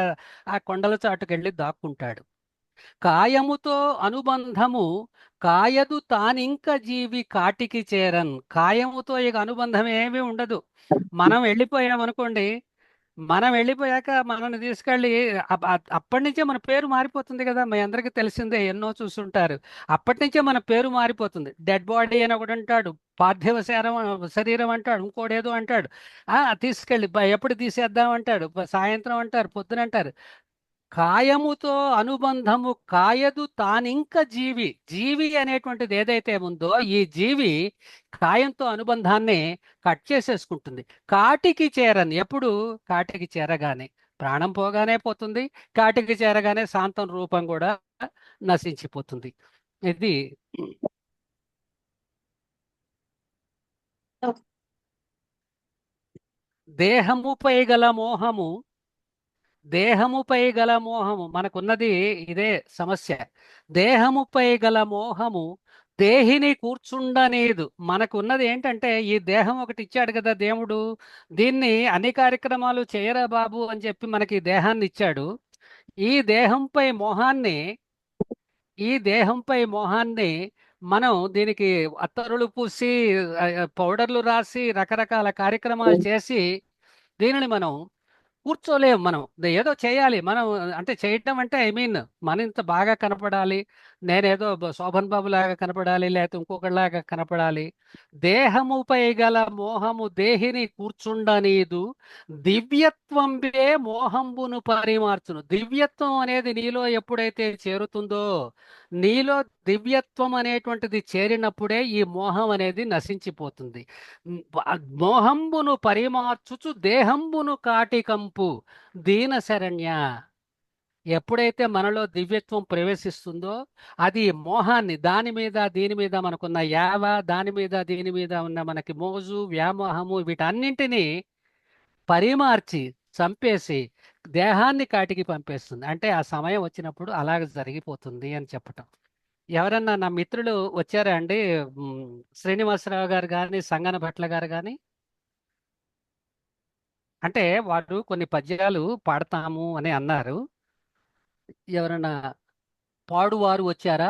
ఆ కొండల చాటుకెళ్ళి దాక్కుంటాడు. కాయముతో అనుబంధము కాయదు తానింక జీవి కాటికి చేరన్. కాయముతో ఇక అనుబంధం ఏమీ ఉండదు. మనం వెళ్ళిపోయామనుకోండి, మనం వెళ్ళిపోయాక మనల్ని తీసుకెళ్ళి అప్పటి నుంచే మన పేరు మారిపోతుంది కదా. మీ అందరికీ తెలిసిందే, ఎన్నో చూస్తుంటారు. అప్పటి నుంచే మన పేరు మారిపోతుంది. డెడ్ బాడీ అని ఒకటి అంటాడు, పార్థివ శరీరం అంటాడు, ఇంకోటేదో అంటాడు. తీసుకెళ్ళి ఎప్పుడు తీసేద్దాం అంటాడు, సాయంత్రం అంటారు, పొద్దున అంటారు. కాయముతో అనుబంధము కాయదు తానింక జీవి. జీవి అనేటువంటిది ఏదైతే ఉందో, ఈ జీవి కాయంతో అనుబంధాన్ని కట్ చేసేసుకుంటుంది. కాటికి చేరని, ఎప్పుడు? కాటికి చేరగానే, ప్రాణం పోగానే పోతుంది. కాటికి చేరగానే శాంతం రూపం కూడా నశించిపోతుంది. ఇది దేహముపై గల మోహము, దేహముపై గల మోహము, మనకున్నది ఇదే సమస్య. దేహముపై గల మోహము దేహిని కూర్చుండనేదు. మనకున్నది ఏంటంటే, ఈ దేహం ఒకటి ఇచ్చాడు కదా దేవుడు, దీన్ని అన్ని కార్యక్రమాలు చేయరా బాబు అని చెప్పి మనకి ఈ దేహాన్ని ఇచ్చాడు. ఈ దేహంపై మోహాన్ని, ఈ దేహంపై మోహాన్ని మనం దీనికి అత్తరులు పూసి, పౌడర్లు రాసి, రకరకాల కార్యక్రమాలు చేసి దీనిని మనం కూర్చోలేము. మనం ఏదో చేయాలి మనం. అంటే చేయటం అంటే ఐ మీన్, మన ఇంత బాగా కనపడాలి, నేనేదో శోభన్ బాబు లాగా కనపడాలి, లేకపోతే ఇంకొకటిలాగా కనపడాలి. దేహముపై గల మోహము దేహిని కూర్చుండనీదు, దివ్యత్వంబే మోహంబును పరిమార్చును. దివ్యత్వం అనేది నీలో ఎప్పుడైతే చేరుతుందో, నీలో దివ్యత్వం అనేటువంటిది చేరినప్పుడే ఈ మోహం అనేది నశించిపోతుంది. మోహంబును పరిమార్చుచు దేహంబును కాటికంపు దీన శరణ్య. ఎప్పుడైతే మనలో దివ్యత్వం ప్రవేశిస్తుందో, అది మోహాన్ని, దాని మీద దీని మీద మనకున్న యావ, దాని మీద దీని మీద ఉన్న మనకి మోజు, వ్యామోహము, వీటన్నింటినీ పరిమార్చి చంపేసి దేహాన్ని కాటికి పంపేస్తుంది. అంటే ఆ సమయం వచ్చినప్పుడు అలాగ జరిగిపోతుంది అని చెప్పటం. ఎవరన్నా నా మిత్రులు వచ్చారా అండి? శ్రీనివాసరావు గారు కానీ, సంగన భట్ల గారు కానీ. అంటే వారు కొన్ని పద్యాలు పాడతాము అని అన్నారు. ఎవరన్నా పాడువారు వచ్చారా?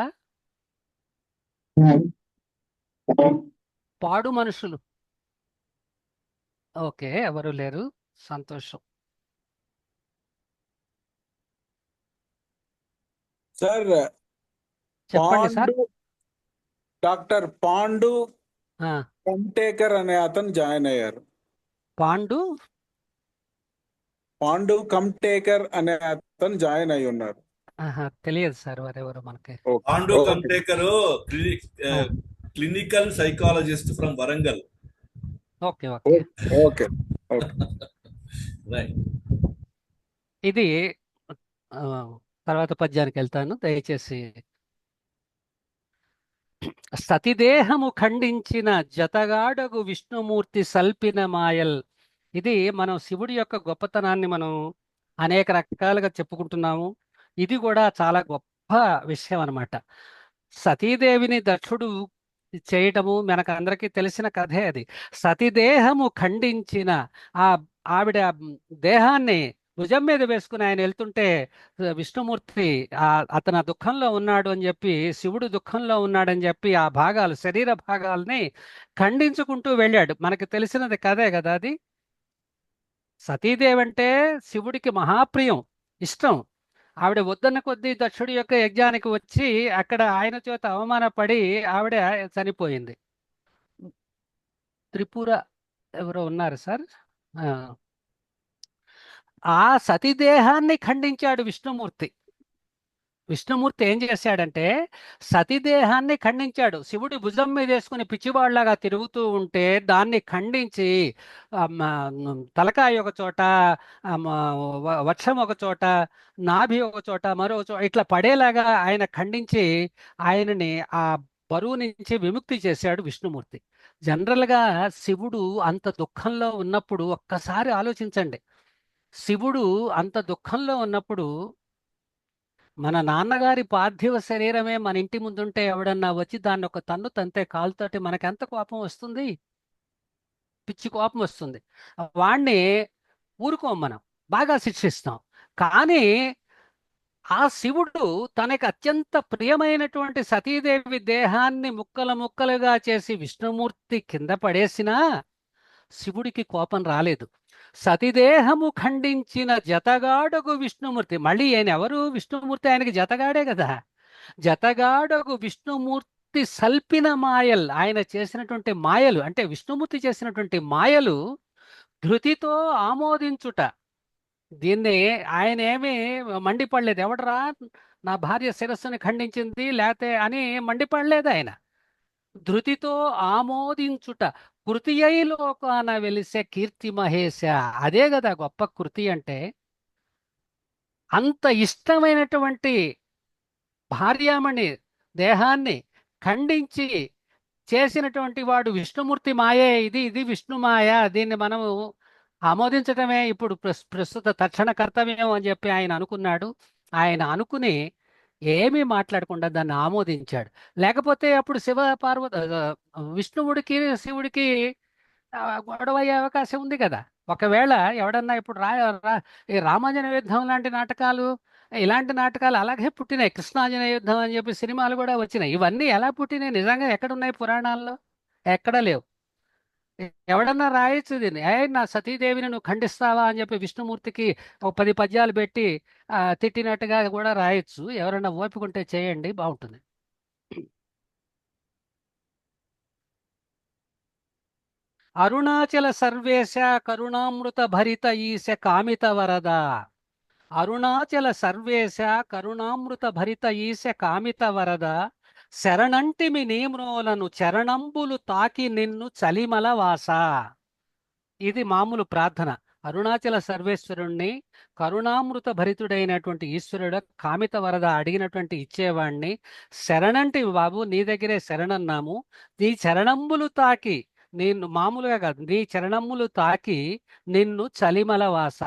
పాడు మనుషులు? ఓకే, ఎవరు లేరు, సంతోషం. సార్ చెప్పండి సార్. పాండు, డాక్టర్ పాండు ఆ, కంటేకర్ అనే అతను జాయిన్ అయ్యారు. పాండు పాండు కంటేకర్ అనే అతను జాయిన్ అయి ఉన్నారు. తెలియదు సార్ వారెవరు మనకి. Pandu okay. Kantekar clinical psychologist from Warangal. Okay okay. Okay. Okay. Right. ఇది ఆ, తర్వాత పద్యానికి వెళ్తాను దయచేసి. సతిదేహము ఖండించిన జతగాడగు విష్ణుమూర్తి సల్పిన మాయల్. ఇది మనం శివుడి యొక్క గొప్పతనాన్ని మనం అనేక రకాలుగా చెప్పుకుంటున్నాము. ఇది కూడా చాలా గొప్ప విషయం అన్నమాట. సతీదేవిని దక్షుడు చేయటము మనకు అందరికీ తెలిసిన కథే అది. సతీదేహము ఖండించిన ఆ ఆవిడ దేహాన్ని భుజం మీద వేసుకుని ఆయన వెళ్తుంటే విష్ణుమూర్తి అతను దుఃఖంలో ఉన్నాడు అని చెప్పి, శివుడు దుఃఖంలో ఉన్నాడని చెప్పి ఆ భాగాలు, శరీర భాగాల్ని ఖండించుకుంటూ వెళ్ళాడు. మనకి తెలిసినది కథే కదా అది. సతీదేవి అంటే శివుడికి మహాప్రియం, ఇష్టం. ఆవిడ వద్దన్న కొద్దీ దక్షుడి యొక్క యజ్ఞానికి వచ్చి అక్కడ ఆయన చేత అవమానపడి ఆవిడ చనిపోయింది. త్రిపుర ఎవరో ఉన్నారు సార్. ఆ సతీదేహాన్ని ఖండించాడు విష్ణుమూర్తి. విష్ణుమూర్తి ఏం చేశాడంటే సతీదేహాన్ని ఖండించాడు. శివుడి భుజం మీద వేసుకుని పిచ్చివాళ్లాగా తిరుగుతూ ఉంటే దాన్ని ఖండించి తలకాయ ఒక చోట, వక్షం ఒక చోట, నాభి ఒక చోట, మరో చోట ఇట్లా పడేలాగా ఆయన ఖండించి ఆయనని ఆ బరువు నుంచి విముక్తి చేశాడు విష్ణుమూర్తి. జనరల్గా శివుడు అంత దుఃఖంలో ఉన్నప్పుడు ఒక్కసారి ఆలోచించండి. శివుడు అంత దుఃఖంలో ఉన్నప్పుడు మన నాన్నగారి పార్థివ శరీరమే మన ఇంటి ముందుంటే ఎవడన్నా వచ్చి దాన్ని ఒక తన్ను తంతే కాలుతోటి మనకెంత కోపం వస్తుంది, పిచ్చి కోపం వస్తుంది. వాణ్ణి ఊరుకోం, మనం బాగా శిక్షిస్తాం. కానీ ఆ శివుడు తనకి అత్యంత ప్రియమైనటువంటి సతీదేవి దేహాన్ని ముక్కలు ముక్కలుగా చేసి విష్ణుమూర్తి కింద పడేసినా శివుడికి కోపం రాలేదు. సతిదేహము ఖండించిన జతగాడగు విష్ణుమూర్తి. మళ్ళీ ఆయన ఎవరు? విష్ణుమూర్తి ఆయనకి జతగాడే కదా. జతగాడగు విష్ణుమూర్తి సల్పిన మాయల్. ఆయన చేసినటువంటి మాయలు అంటే విష్ణుమూర్తి చేసినటువంటి మాయలు ధృతితో ఆమోదించుట. దీన్ని ఆయన ఏమీ మండిపడలేదు. ఎవడరా నా భార్య శిరస్సుని ఖండించింది లేతే అని మండిపడలేదు ఆయన. ధృతితో ఆమోదించుట. కృతి అయి లోకాన వెలిసే కీర్తి మహేశ. అదే కదా గొప్ప కృతి అంటే. అంత ఇష్టమైనటువంటి భార్యామణి దేహాన్ని ఖండించి చేసినటువంటి వాడు విష్ణుమూర్తి మాయే. ఇది విష్ణు మాయ. దీన్ని మనము ఆమోదించటమే ఇప్పుడు ప్రస్తుత తక్షణ కర్తవ్యం అని చెప్పి ఆయన అనుకున్నాడు. ఆయన అనుకుని ఏమీ మాట్లాడకుండా దాన్ని ఆమోదించాడు. లేకపోతే అప్పుడు విష్ణువుడికి శివుడికి గొడవ అయ్యే అవకాశం ఉంది కదా. ఒకవేళ ఎవడన్నా ఇప్పుడు ఈ రామాంజనేయ యుద్ధం లాంటి నాటకాలు, ఇలాంటి నాటకాలు అలాగే పుట్టినాయి. కృష్ణాంజనేయ యుద్ధం అని చెప్పి సినిమాలు కూడా వచ్చినాయి. ఇవన్నీ ఎలా పుట్టినాయి? నిజంగా ఎక్కడున్నాయి? పురాణాల్లో ఎక్కడా లేవు. ఎవడన్నా రాయొచ్చు దీన్ని. నా సతీదేవిని నువ్వు ఖండిస్తావా అని చెప్పి విష్ణుమూర్తికి ఒక 10 పద్యాలు పెట్టి తిట్టినట్టుగా కూడా రాయొచ్చు. ఎవరన్నా ఓపికంటే చేయండి, బాగుంటుంది. అరుణాచల సర్వేశ కరుణామృత భరిత ఈశ కామిత వరద. అరుణాచల సర్వేశ కరుణామృత భరిత ఈశ కామిత వరద. శరణంటిమి నీమ్రోలను చరణంబులు తాకి నిన్ను చలిమల వాస. ఇది మామూలు ప్రార్థన. అరుణాచల సర్వేశ్వరుణ్ణి, కరుణామృత భరితుడైనటువంటి ఈశ్వరుడు కామిత వరద అడిగినటువంటి ఇచ్చేవాణ్ణి శరణంటి బాబు, నీ దగ్గరే శరణన్నాము. నీ చరణంబులు తాకి నిన్ను, మామూలుగా కాదు, నీ చరణములు తాకి నిన్ను చలిమల వాస.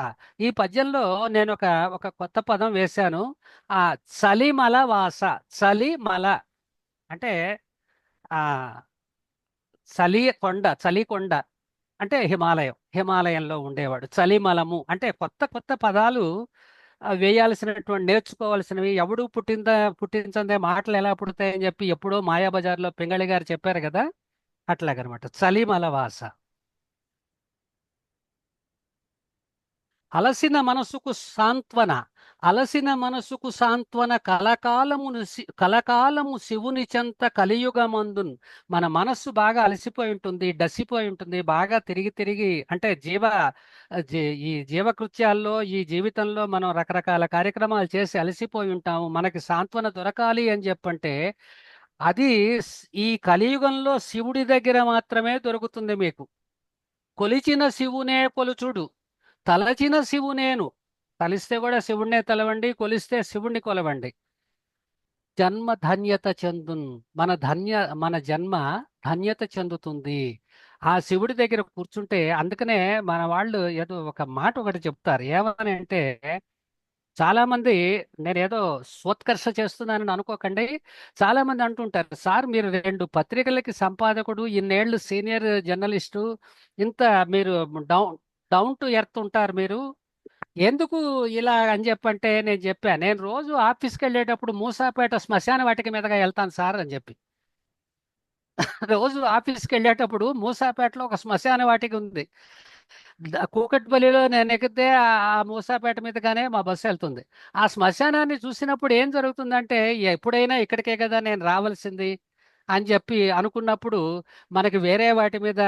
ఈ పద్యంలో నేను ఒక కొత్త పదం వేశాను. ఆ చలిమల వాస. చలిమల అంటే ఆ చలికొండ అంటే హిమాలయంలో ఉండేవాడు. చలిమలము అంటే కొత్త కొత్త పదాలు వేయాల్సినటువంటి, నేర్చుకోవాల్సినవి. ఎవడు పుట్టించందే మాటలు ఎలా పుడతాయని చెప్పి ఎప్పుడో మాయాబజార్లో పింగళి గారు చెప్పారు కదా, అట్లాగనమాట. చలిమల వాస. అలసిన మనసుకు సాంత్వన. అలసిన మనసుకు సాంత్వన కలకాలము శివుని చెంత కలియుగమందున్. మన మనస్సు బాగా అలసిపోయి ఉంటుంది, డసిపోయి ఉంటుంది, బాగా తిరిగి తిరిగి అంటే ఈ జీవకృత్యాల్లో ఈ జీవితంలో మనం రకరకాల కార్యక్రమాలు చేసి అలసిపోయి ఉంటాము. మనకి సాంత్వన దొరకాలి అని చెప్పంటే అది ఈ కలియుగంలో శివుడి దగ్గర మాత్రమే దొరుకుతుంది మీకు. కొలిచిన శివునే కొలుచుడు, తలచిన శివునేను. తలిస్తే కూడా శివుణ్ణే తలవండి, కొలిస్తే శివుణ్ణి కొలవండి. జన్మ ధన్యత చెందున్. మన జన్మ ధన్యత చెందుతుంది ఆ శివుడి దగ్గర కూర్చుంటే. అందుకనే మన వాళ్ళు ఏదో ఒక మాట ఒకటి చెప్తారు, ఏమని అంటే, చాలా మంది, నేనేదో స్వోత్కర్ష చేస్తున్నానని అనుకోకండి, చాలా మంది అంటుంటారు, సార్ మీరు 2 పత్రికలకి సంపాదకుడు, ఇన్నేళ్లు సీనియర్ జర్నలిస్టు, ఇంత మీరు డౌన్ డౌన్ టు ఎర్త్ ఉంటారు, మీరు ఎందుకు ఇలా అని చెప్పంటే నేను చెప్పాను, నేను రోజు ఆఫీస్కి వెళ్ళేటప్పుడు మూసాపేట శ్మశాన వాటిక మీదగా వెళ్తాను సార్ అని చెప్పి. రోజు ఆఫీస్కి వెళ్ళేటప్పుడు మూసాపేటలో ఒక శ్మశాన వాటిక ఉంది. కూకట్పల్లిలో నేను ఎక్కితే ఆ మూసాపేట మీదగానే మా బస్సు వెళ్తుంది. ఆ శ్మశానాన్ని చూసినప్పుడు ఏం జరుగుతుందంటే, ఎప్పుడైనా ఇక్కడికే కదా నేను రావాల్సింది అని చెప్పి అనుకున్నప్పుడు మనకి వేరే వాటి మీద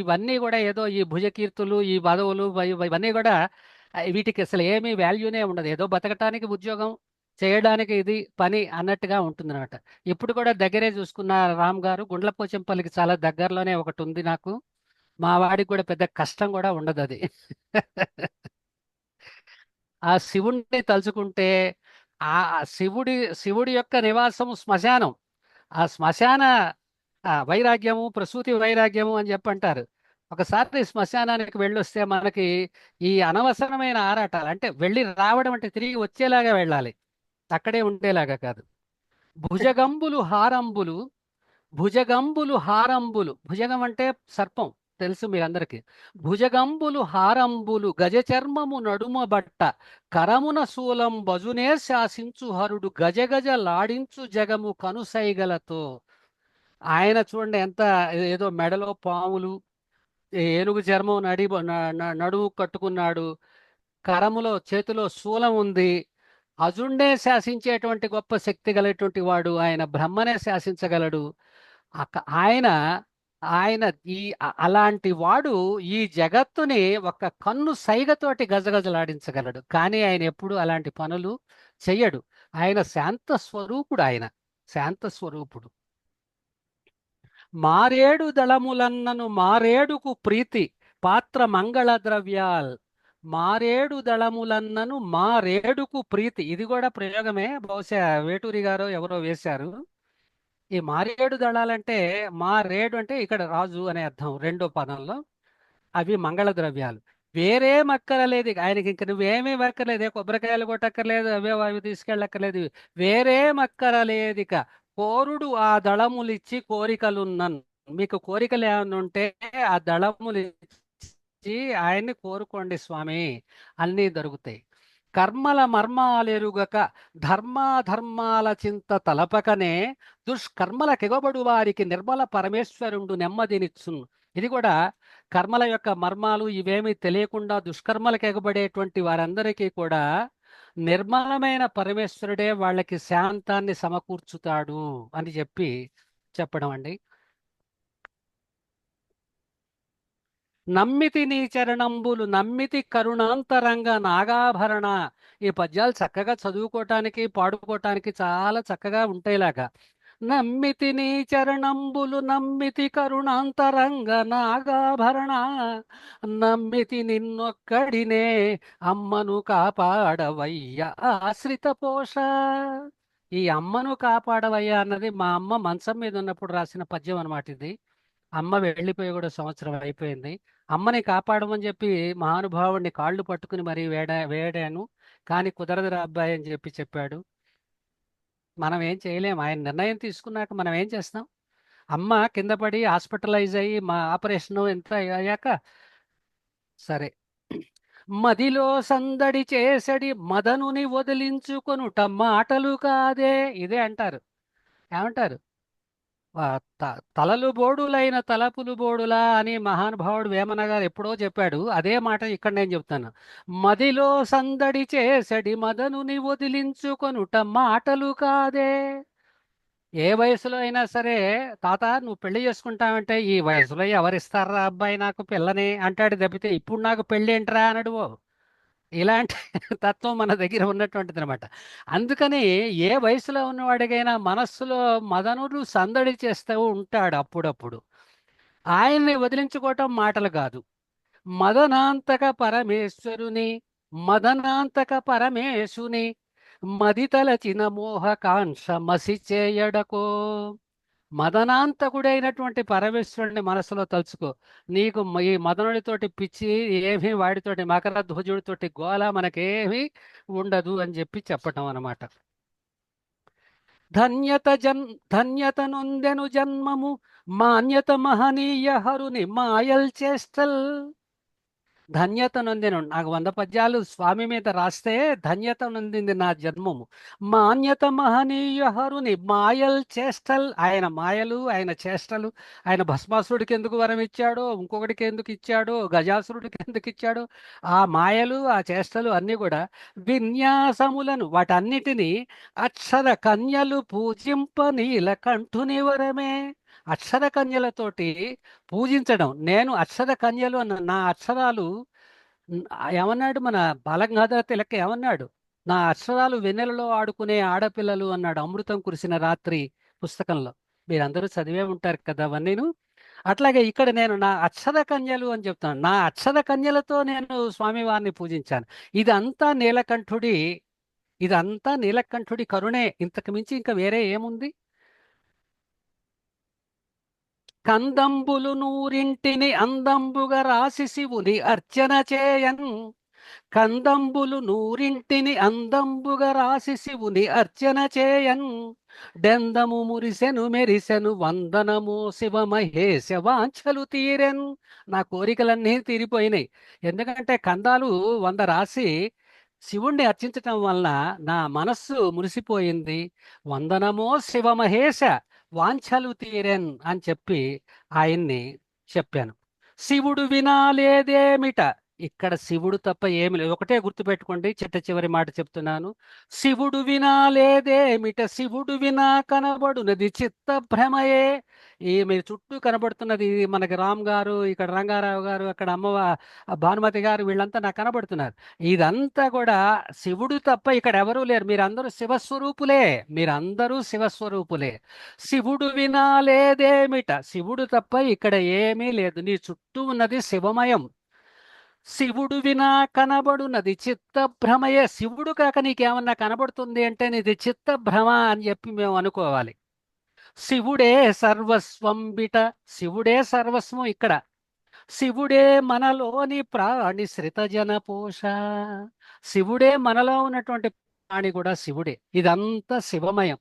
ఇవన్నీ కూడా ఏదో ఈ భుజకీర్తులు, ఈ పదవులు, ఇవన్నీ కూడా వీటికి అసలు ఏమీ వాల్యూనే ఉండదు. ఏదో బతకటానికి ఉద్యోగం చేయడానికి ఇది పని అన్నట్టుగా ఉంటుందన్నమాట. ఇప్పుడు కూడా దగ్గరే చూసుకున్న రామ్ గారు, గుండ్లపోచంపల్లికి చాలా దగ్గరలోనే ఒకటి ఉంది నాకు. మా వాడికి కూడా పెద్ద కష్టం కూడా ఉండదు అది. ఆ శివుణ్ణి తలుచుకుంటే ఆ శివుడి యొక్క నివాసం శ్మశానం. ఆ శ్మశాన వైరాగ్యము, ప్రసూతి వైరాగ్యము అని చెప్పంటారు. ఒకసారి శ్మశానానికి వెళ్ళొస్తే మనకి ఈ అనవసరమైన ఆరాటాలు, అంటే వెళ్ళి రావడం అంటే తిరిగి వచ్చేలాగా వెళ్ళాలి, అక్కడే ఉండేలాగా కాదు. భుజగంబులు హారంబులు భుజగం అంటే సర్పం, తెలుసు మీరందరికీ. భుజగంబులు హారంబులు గజచర్మము నడుమ బట్ట కరమున శూలం బజునే శాసించు హరుడు గజగజ లాడించు జగము కనుసైగలతో. ఆయన చూడండి ఎంత, ఏదో మెడలో పాములు, ఏనుగు చర్మం నడుము కట్టుకున్నాడు, కరములో చేతిలో శూలం ఉంది, అజుండే శాసించేటువంటి గొప్ప శక్తి గలటువంటి వాడు ఆయన, బ్రహ్మనే శాసించగలడు. ఆయన ఆయన ఈ అలాంటి వాడు ఈ జగత్తుని ఒక కన్ను సైగతోటి గజగజలాడించగలడు. కానీ ఆయన ఎప్పుడు అలాంటి పనులు చెయ్యడు. ఆయన శాంత స్వరూపుడు, ఆయన శాంత స్వరూపుడు. మారేడు దళములన్నను మారేడుకు ప్రీతి పాత్ర మంగళ ద్రవ్యాల్. మారేడు దళములన్నను మారేడుకు ప్రీతి, ఇది కూడా ప్రయోగమే, బహుశా వేటూరి గారు ఎవరో వేశారు. ఈ మారేడు దళాలంటే, మారేడు అంటే ఇక్కడ రాజు అనే అర్థం రెండో పదంలో. అవి మంగళ ద్రవ్యాలు. వేరే మక్కరలేదు ఆయనకి, ఇంక నువ్వేమీ మక్కర్లేదు, కొబ్బరికాయలు కొట్టక్కర్లేదు, అవి తీసుకెళ్ళక్కర్లేదు, వేరే మక్కరలేదు. ఇక కోరుడు ఆ దళములిచ్చి కోరికలున్నన్. మీకు కోరికలు ఏమైనా ఉంటే ఆ దళములిచ్చి ఆయన్ని కోరుకోండి స్వామి, అన్నీ దొరుకుతాయి. కర్మల మర్మాలెరుగక ధర్మాధర్మాల చింత తలపకనే దుష్కర్మలకెగబడు వారికి నిర్మల పరమేశ్వరుండు నెమ్మదినిచ్చును. ఇది కూడా కర్మల యొక్క మర్మాలు ఇవేమీ తెలియకుండా దుష్కర్మలకు ఎగబడేటువంటి వారందరికీ కూడా నిర్మలమైన పరమేశ్వరుడే వాళ్ళకి శాంతాన్ని సమకూర్చుతాడు అని చెప్పడం అండి. నమ్మితి నీ చరణంబులు నమ్మితి కరుణాంతరంగ నాగాభరణ. ఈ పద్యాలు చక్కగా చదువుకోవటానికి, పాడుకోవటానికి చాలా చక్కగా ఉంటాయిలాగా. నమ్మితి నీ చరణంబులు నమ్మితి కరుణాంతరంగ నాగాభరణ. నమ్మితి నిన్నొక్కడినే అమ్మను కాపాడవయ్య ఆశ్రిత పోష. ఈ అమ్మను కాపాడవయ్యా అన్నది మా అమ్మ మంచం మీద ఉన్నప్పుడు రాసిన పద్యం అనమాట ఇది. అమ్మ వెళ్ళిపోయి కూడా సంవత్సరం అయిపోయింది. అమ్మని కాపాడమని చెప్పి మహానుభావుడిని కాళ్ళు పట్టుకుని మరీ వేడాను, కానీ కుదరదురా అబ్బాయి అని చెప్పాడు. మనం ఏం చేయలేం, ఆయన నిర్ణయం తీసుకున్నాక మనం ఏం చేస్తాం. అమ్మ కింద పడి హాస్పిటలైజ్ అయ్యి మా ఆపరేషన్ ఎంత అయ్యాక సరే, మదిలో సందడి చేసడి మదనుని వదిలించుకొనుట మాటలు కాదే, ఇదే అంటారు. ఏమంటారు? తలలు బోడులైన తలపులు బోడులా అని మహానుభావుడు వేమన గారు ఎప్పుడో చెప్పాడు. అదే మాట ఇక్కడ నేను చెప్తాను. మదిలో సందడి చేసడి మదనుని వదిలించుకొనుట మాటలు కాదే. ఏ వయసులో అయినా సరే, తాత నువ్వు పెళ్లి చేసుకుంటావంటే, ఈ వయసులో ఎవరిస్తారా అబ్బాయి నాకు పిల్లని అంటాడు తప్పితే, ఇప్పుడు నాకు పెళ్ళి ఏంట్రా అనడు. ఇలాంటి తత్వం మన దగ్గర ఉన్నటువంటిది అనమాట. అందుకని ఏ వయసులో ఉన్నవాడికైనా మనస్సులో మదనుడు సందడి చేస్తూ ఉంటాడు అప్పుడప్పుడు. ఆయన్ని వదిలించుకోవటం మాటలు కాదు. మదనాంతక పరమేశ్వరుని మదనాంతక పరమేశుని మదితలచిన మోహకాంక్ష మసి చేయడకో. మదనాంతకుడైనటువంటి పరమేశ్వరుని మనసులో తలుచుకో. నీకు ఈ మదనుడితోటి పిచ్చి ఏమీ, వాడితోటి మకర ధ్వజుడితోటి గోల మనకేమీ ఉండదు అని చెప్పి చెప్పటం అన్నమాట. ధన్యత నొందెను జన్మము మాన్యత మహనీయ హరుని మాయల్ చేష్టల్. ధన్యత నొందెను, నాకు 100 పద్యాలు స్వామి మీద రాస్తే ధన్యత నొందింది నా జన్మము. మాన్యత మహనీయ హరుని మాయల్ చేష్టల్. ఆయన మాయలు, ఆయన చేష్టలు, ఆయన భస్మాసురుడికి ఎందుకు వరం ఇచ్చాడో, ఇంకొకటికి ఎందుకు ఇచ్చాడో, గజాసురుడికి ఎందుకు ఇచ్చాడో, ఆ మాయలు ఆ చేష్టలు అన్నీ కూడా విన్యాసములను, వాటన్నిటినీ అక్షర కన్యలు పూజింప నీలకంఠుని వరమే. అక్షర కన్యలతోటి పూజించడం. నేను అక్షర కన్యలు అన్న, నా అక్షరాలు ఏమన్నాడు మన బాలగంగాధర తిలక్, ఏమన్నాడు? నా అక్షరాలు వెన్నెలలో ఆడుకునే ఆడపిల్లలు అన్నాడు అమృతం కురిసిన రాత్రి పుస్తకంలో. మీరందరూ చదివే ఉంటారు కదా అవన్నీను. అట్లాగే ఇక్కడ నేను నా అక్షర కన్యలు అని చెప్తాను. నా అక్షర కన్యలతో నేను స్వామివారిని పూజించాను. ఇదంతా నీలకంఠుడి కరుణే. ఇంతకు మించి ఇంకా వేరే ఏముంది? కందంబులు నూరింటిని అందంబుగా రాసి శివుని అర్చన చేయన్. కందంబులు నూరింటిని అందంబుగా రాసి శివుని అర్చన చేయన్. డెందము మురిసెను మెరిసెను వందనము శివ మహేశ వాంఛలు తీరెన్. నా కోరికలన్నీ తీరిపోయినాయి. ఎందుకంటే కందాలు 100 రాసి శివుణ్ణి అర్చించటం వలన నా మనస్సు మురిసిపోయింది. వందనమో శివ మహేశ వాంఛలు తీరెన్ అని చెప్పి ఆయన్ని చెప్పాను. శివుడు వినాలేదేమిట. ఇక్కడ శివుడు తప్ప ఏమి లేదు. ఒకటే గుర్తుపెట్టుకోండి, చిట్ట చివరి మాట చెప్తున్నాను. శివుడు వినాలేదేమిట, శివుడు వినా కనబడునది చిత్త భ్రమయే. ఈ మీరు చుట్టూ కనబడుతున్నది మనకి రామ్ గారు, ఇక్కడ రంగారావు గారు, అక్కడ భానుమతి గారు, వీళ్ళంతా నాకు కనబడుతున్నారు. ఇదంతా కూడా శివుడు తప్ప ఇక్కడ ఎవరూ లేరు. మీరందరూ శివస్వరూపులే. శివుడు వినాలేదేమిట, శివుడు తప్ప ఇక్కడ ఏమీ లేదు. నీ చుట్టూ ఉన్నది శివమయం. శివుడు వినా కనబడునది చిత్త భ్రమయే. శివుడు కాక నీకేమన్నా కనబడుతుంది అంటే నీది చిత్త భ్రమ అని చెప్పి మేము అనుకోవాలి. శివుడే సర్వస్వం బిట, శివుడే సర్వస్వం ఇక్కడ. శివుడే మనలోని ప్రాణి శ్రితజన పోష. శివుడే మనలో ఉన్నటువంటి ప్రాణి కూడా శివుడే. ఇదంతా శివమయం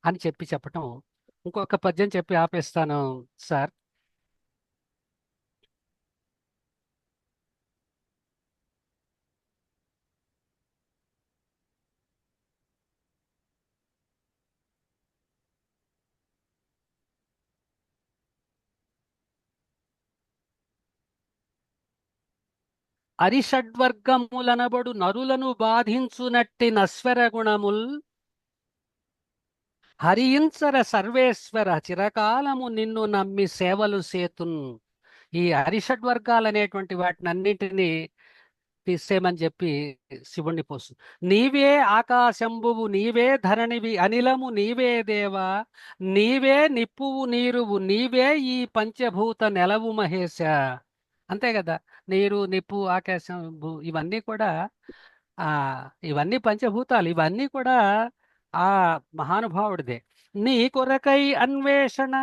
అని చెప్పటం. ఇంకొక పద్యం చెప్పి ఆపేస్తాను సార్. అరిషడ్వర్గములనబడు నరులను బాధించునట్టి నశ్వర గుణముల్ హరించర సర్వేశ్వర చిరకాలము నిన్ను నమ్మి సేవలు సేతున్. ఈ అరిషడ్వర్గాలు అనేటువంటి వాటిని అన్నింటినీ తీసేయమని చెప్పి శివుణ్ణి పోసు. నీవే ఆకాశంబువు, నీవే ధరణివి, అనిలము నీవే దేవా, నీవే నిప్పువు నీరువు, నీవే ఈ పంచభూత నెలవు మహేశ. అంతే కదా, నీరు, నిప్పు, ఆకాశం, ఇవన్నీ కూడా ఇవన్నీ పంచభూతాలు. ఇవన్నీ కూడా ఆ మహానుభావుడిదే. నీ కొరకై అన్వేషణ,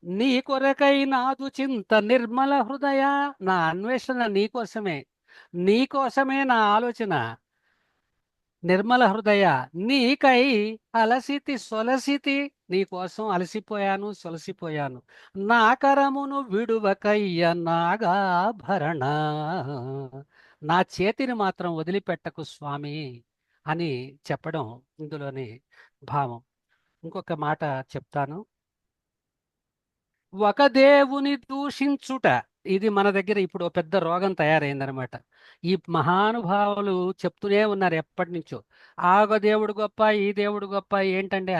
నీ కొరకై నాదు చింత నిర్మల హృదయ. నా అన్వేషణ నీకోసమే, నీకోసమే నా ఆలోచన. నిర్మల హృదయ, నీకై అలసితి సొలసితి, నీకోసం అలసిపోయాను, సొలసిపోయాను. నా కరమును విడువకయ్య నాగాభరణ, నా చేతిని మాత్రం వదిలిపెట్టకు స్వామి అని చెప్పడం ఇందులోని భావం. ఇంకొక మాట చెప్తాను. ఒక దేవుని దూషించుట, ఇది మన దగ్గర ఇప్పుడు ఓ పెద్ద రోగం తయారైందనమాట. ఈ మహానుభావులు చెప్తూనే ఉన్నారు ఎప్పటి నుంచో, ఆగ దేవుడు గొప్ప, ఈ దేవుడు గొప్ప. ఏంటంటే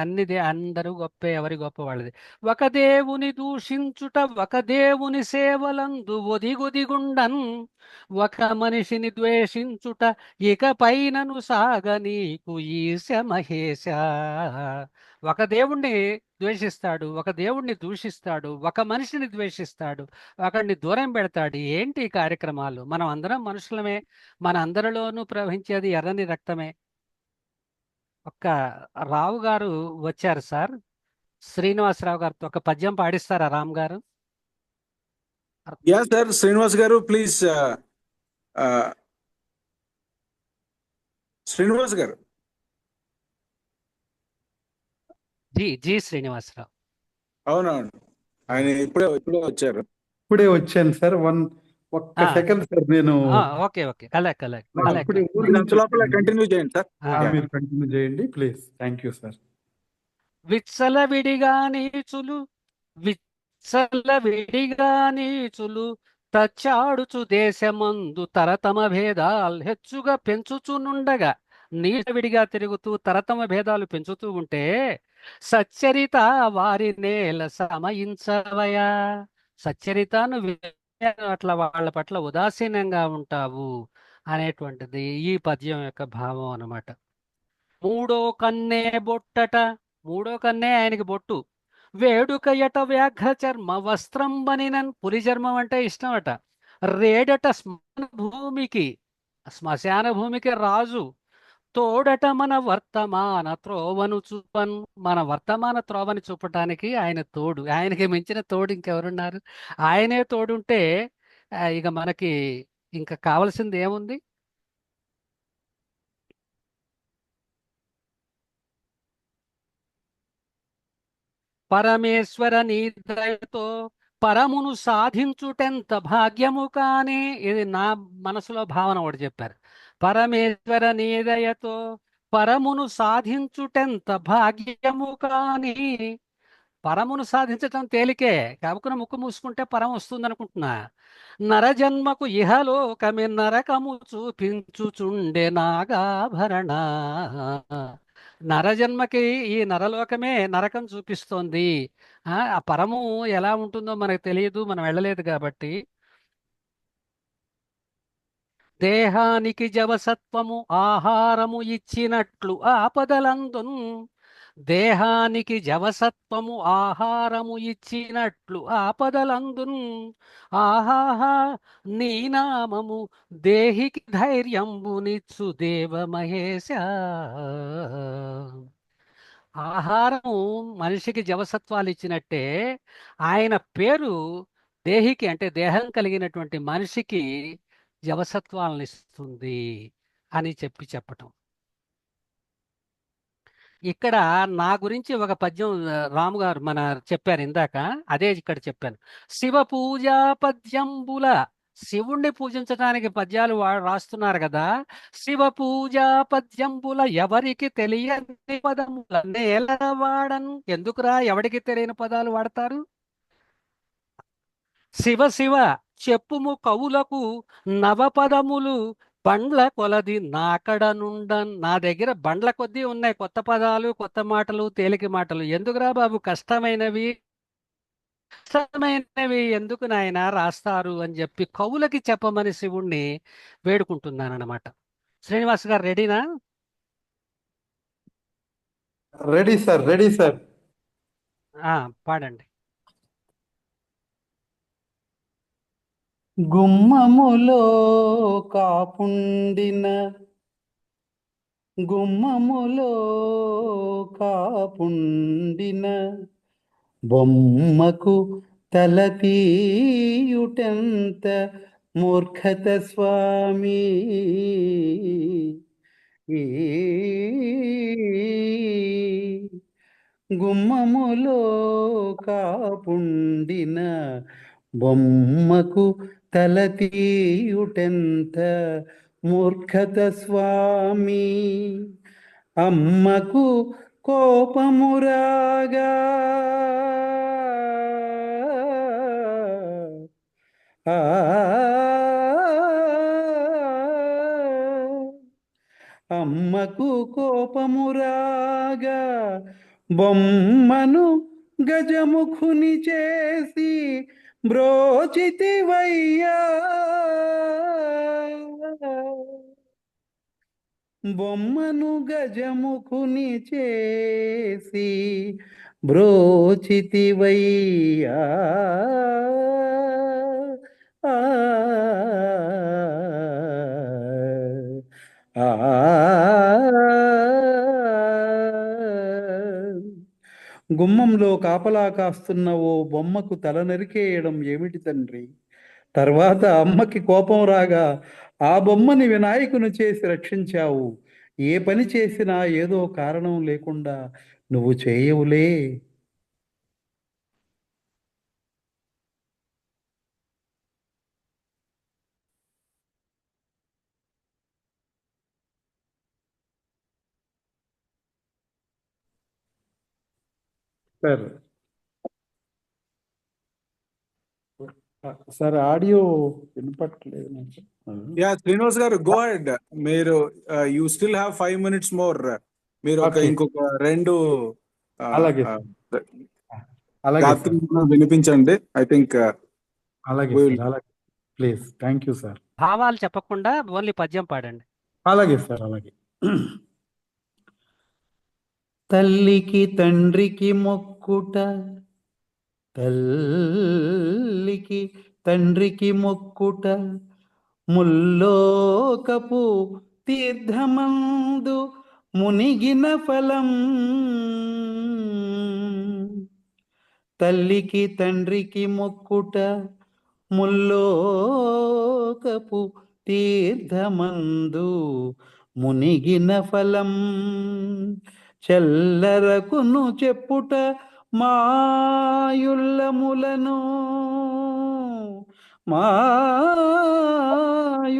అందరూ గొప్పే, ఎవరి గొప్ప వాళ్ళది. ఒక దేవుని దూషించుట, ఒక దేవుని సేవలందు ఒదిగొదిగుండన్, ఒక మనిషిని ద్వేషించుట, ఇక పైనను సాగ నీకు ఈశ మహేశ. ఒక దేవుణ్ణి ద్వేషిస్తాడు, ఒక దేవుణ్ణి దూషిస్తాడు, ఒక మనిషిని ద్వేషిస్తాడు, ఒకడిని దూరం పెడతాడు. ఏంటి ఈ కార్యక్రమాలు? మనం అందరం మనుషులమే, మన అందరిలోనూ ప్రవహించేది ఎర్రని రక్తమే. ఒక్క రావు గారు వచ్చారు సార్, శ్రీనివాసరావు గారితో ఒక పద్యం పాడిస్తారా రామ్ గారు? యా సార్, శ్రీనివాస్ గారు ప్లీజ్. శ్రీనివాస్ గారు. జి శ్రీనివాసరావు. అవునవును, ఆయన ఇప్పుడే వచ్చారు. ఇప్పుడే వచ్చాను సార్. ఒక్క ఆ, సెకండ్ సార్. నేను ఓకే కలెక్ట్ ఇప్పుడే ఊరి మీరు నుంచి అంత లోపల వచ్చాను. కంటిన్యూ చేయండి సార్. మీరు కంటిన్యూ చేయండి ప్లీజ్. Thank you sir. విచ్చలవిడిగా నీచులు, విచ్చలవిడిగా నీచులు తచ్చాడుచు దేశమందు తరతమ భేదాలు హెచ్చుగా పెంచుచునుండగా, నీడవిడిగా తిరుగుతూ తరతమ భేదాలు పెంచుతూ ఉంటే, సచ్చరిత వారి నేల సమయించవయా. సచ్చరితను అట్లా వాళ్ళ పట్ల ఉదాసీనంగా ఉంటావు అనేటువంటిది ఈ పద్యం యొక్క భావం అన్నమాట. మూడో కన్నే బొట్టట, మూడో కన్నే ఆయనకి బొట్టు. వేడుక ఎట వ్యాఘ్ర చర్మ వస్త్రం బనినన్, పులి చర్మం అంటే ఇష్టం అట. రేడట శ్మశాన భూమికి రాజు. తోడట మన వర్తమాన త్రోవను చూపన్, మన వర్తమాన త్రోవని చూపటానికి ఆయన తోడు. ఆయనకి మించిన తోడు ఇంకెవరున్నారు? ఆయనే తోడుంటే ఇక మనకి ఇంకా కావలసింది ఏముంది? పరమేశ్వర నీ దయతో పరమును సాధించుటెంత భాగ్యము కాని, ఇది నా మనసులో భావన ఒకటి చెప్పారు. పరమేశ్వర నీ దయతో పరమును సాధించుటెంత భాగ్యము కాని. పరమును సాధించటం తేలికే, కాకున ముక్కు మూసుకుంటే పరం వస్తుంది అనుకుంటున్నా. నరజన్మకు ఇహలోకమే నరకము చూపించుచుండే నాగాభరణ. నరజన్మకి ఈ నరలోకమే నరకం చూపిస్తోంది. ఆ పరము ఎలా ఉంటుందో మనకు తెలియదు, మనం వెళ్ళలేదు కాబట్టి. దేహానికి జవసత్వము ఆహారము ఇచ్చినట్లు ఆపదలందున్, దేహానికి జవసత్వము ఆహారము ఇచ్చినట్లు ఆపదలందున్. ఆహాహా నీ నామము దేహికి ధైర్యంబునిచ్చు దేవ మహేశ. ఆహారం మనిషికి జవసత్వాలు ఇచ్చినట్టే ఆయన పేరు దేహికి, అంటే దేహం కలిగినటువంటి మనిషికి జవసత్వాలను ఇస్తుంది అని చెప్పటం. ఇక్కడ నా గురించి ఒక పద్యం రాము గారు మన చెప్పారు ఇందాక, అదే ఇక్కడ చెప్పాను. శివ పూజా పద్యంబుల, శివుణ్ణి పూజించడానికి పద్యాలు రాస్తున్నారు కదా. శివ పూజా పద్యంబుల ఎవరికి తెలియని పదముల నేలవాడన్. ఎందుకురా ఎవరికి తెలియని పదాలు వాడతారు? శివ శివ చెప్పుము కవులకు నవపదములు బండ్ల కొలది నాకడ నుండన్. నా దగ్గర బండ్ల కొద్దీ ఉన్నాయి కొత్త పదాలు, కొత్త మాటలు, తేలిక మాటలు. ఎందుకురా బాబు కష్టమైనవి ఎందుకు నాయన రాస్తారు అని చెప్పి కవులకి చెప్పమని శివుణ్ణి వేడుకుంటున్నానన్నమాట. శ్రీనివాస్ గారు రెడీనా? Ready sir. పాడండి. గుమ్మములో కాపుండిన బొమ్మకు తలపీయుటెంత మూర్ఖత స్వామి. గుమ్మములో కాపుండిన బొమ్మకు తలతీయుటెంత మూర్ఖత స్వామి. అమ్మకు కోపమురాగా బొమ్మకు కోపము రాగా బొమ్మను గజముఖుని చేసి బ్రోచితివయ్యా. బొమ్మను గజముఖుని చేసి బ్రోచితివయ్యా. ఆ, ఆ, గుమ్మంలో కాపలా కాస్తున్న ఓ బొమ్మకు తల నరికేయడం ఏమిటి తండ్రి? తర్వాత అమ్మకి కోపం రాగా ఆ బొమ్మని వినాయకుని చేసి రక్షించావు. ఏ పని చేసినా ఏదో కారణం లేకుండా నువ్వు చేయవులే. సార్ సార్ ఆడియో వినపట్లేదు నాకు. యా శ్రీనివాస్ గారు గో హెడ్. మీరు you still have 5 minutes more. మీరు Okay. ఇంకొక 2 అలాగే అలాగే సార్, గాత్రంలో వినిపించండి. ఐ థింక్ అలాగే సార్, అలాగే ప్లీజ్. Thank you sir. భావాలు చెప్పకుండా ఓన్లీ పద్యం పాడండి. అలాగే సార్, అలాగే. తల్లికి తండ్రికి మొక్కుట, తల్లికి తండ్రికి మొక్కుట ముల్లోకపు తీర్థమందు మునిగిన ఫలం. తల్లికి తండ్రికి మొక్కుట ముల్లోకపు తీర్థమందు మునిగిన ఫలం. చెల్లరకును చెప్పుట మాయుల్లములను,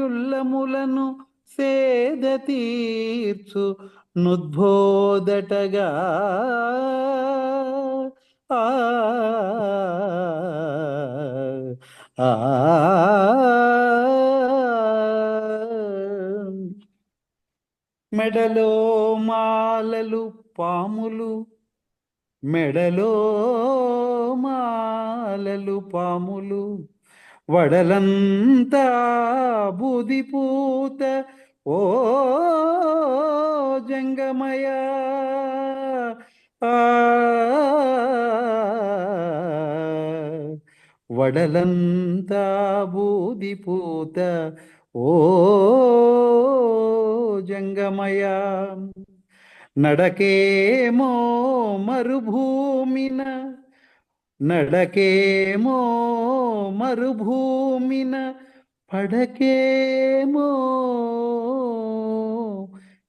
మాయుల్లములను సేద తీర్చు నుద్బోదటగా. ఆ, ఆ, మెడలో మాలలు పాములు, మెడలో మాలలు పాములు, వడలంతా బూదిపూత ఓ జంగమయ. వడలంతా బూదిపూత ఓ జంగమయ. నడకేమో మరుభూమిన, నడకేమో మరుభూమిన, పడకేమో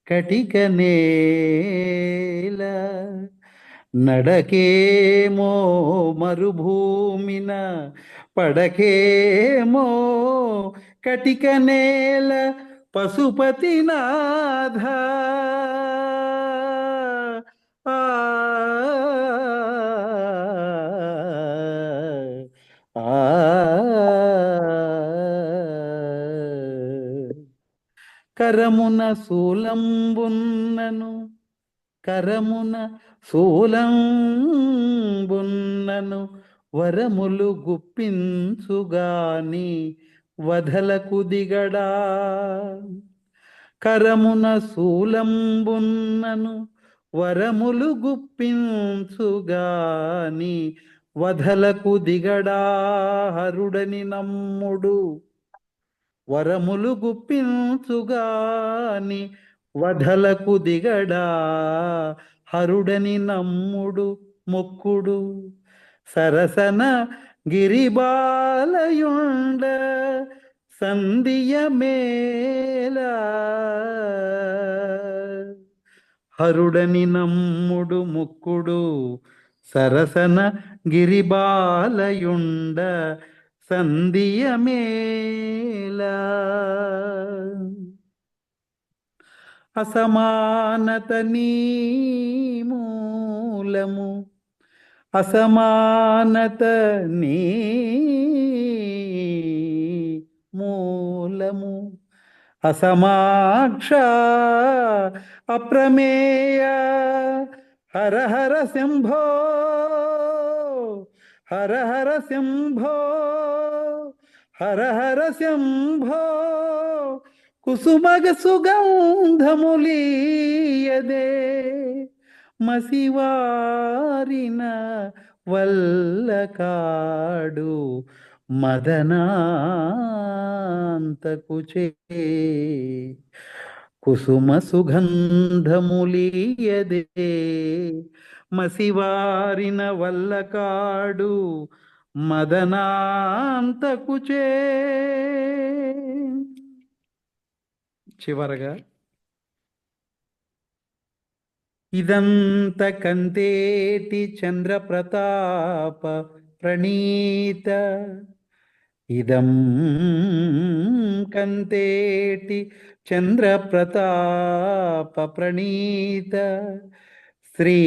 కటిక నేల. నడకేమో మరుభూమిన, పడకేమో కటిక నేల. పశుపతినాథ ఆ, ఆ, కరమున శూలంబున్నను, కరమున శూలంబున్నను, వరములు గుప్పించుగాని వధలకు దిగడా. కరమున శూలంబున్నను, వరములు గుప్పించుగాని వధలకు దిగడా. హరుడని నమ్ముడు, వరములు గుప్పించుగాని వధలకు దిగడా. హరుడని నమ్ముడు మొక్కుడు, సరసన గిరిబాలయుండ సంధియ మేల. హరుడని నమ్ముడు మొక్కుడు, సరసన గిరిబాలయుండ సంధియ మేల. అసమానత నీ మూలము, అసమానత నీ మూలము, అసమాక్ష అప్రమేయ హర హర శంభో హర హర శంభో హర హర శంభో కుసుమగ సుగంధములీయదే మసివారిన వల్లకాడు మదనాంతకుచే కుసుమ సుగంధములీయదే మసివారిన వల్లకాడు మదనాంతకుచే. చివరగా ఇదంత కంతేటి చంద్రప్రతాప ప్రణీత ఇదం కంతేటి చంద్రప్రతాప ప్రణీత శ్రీ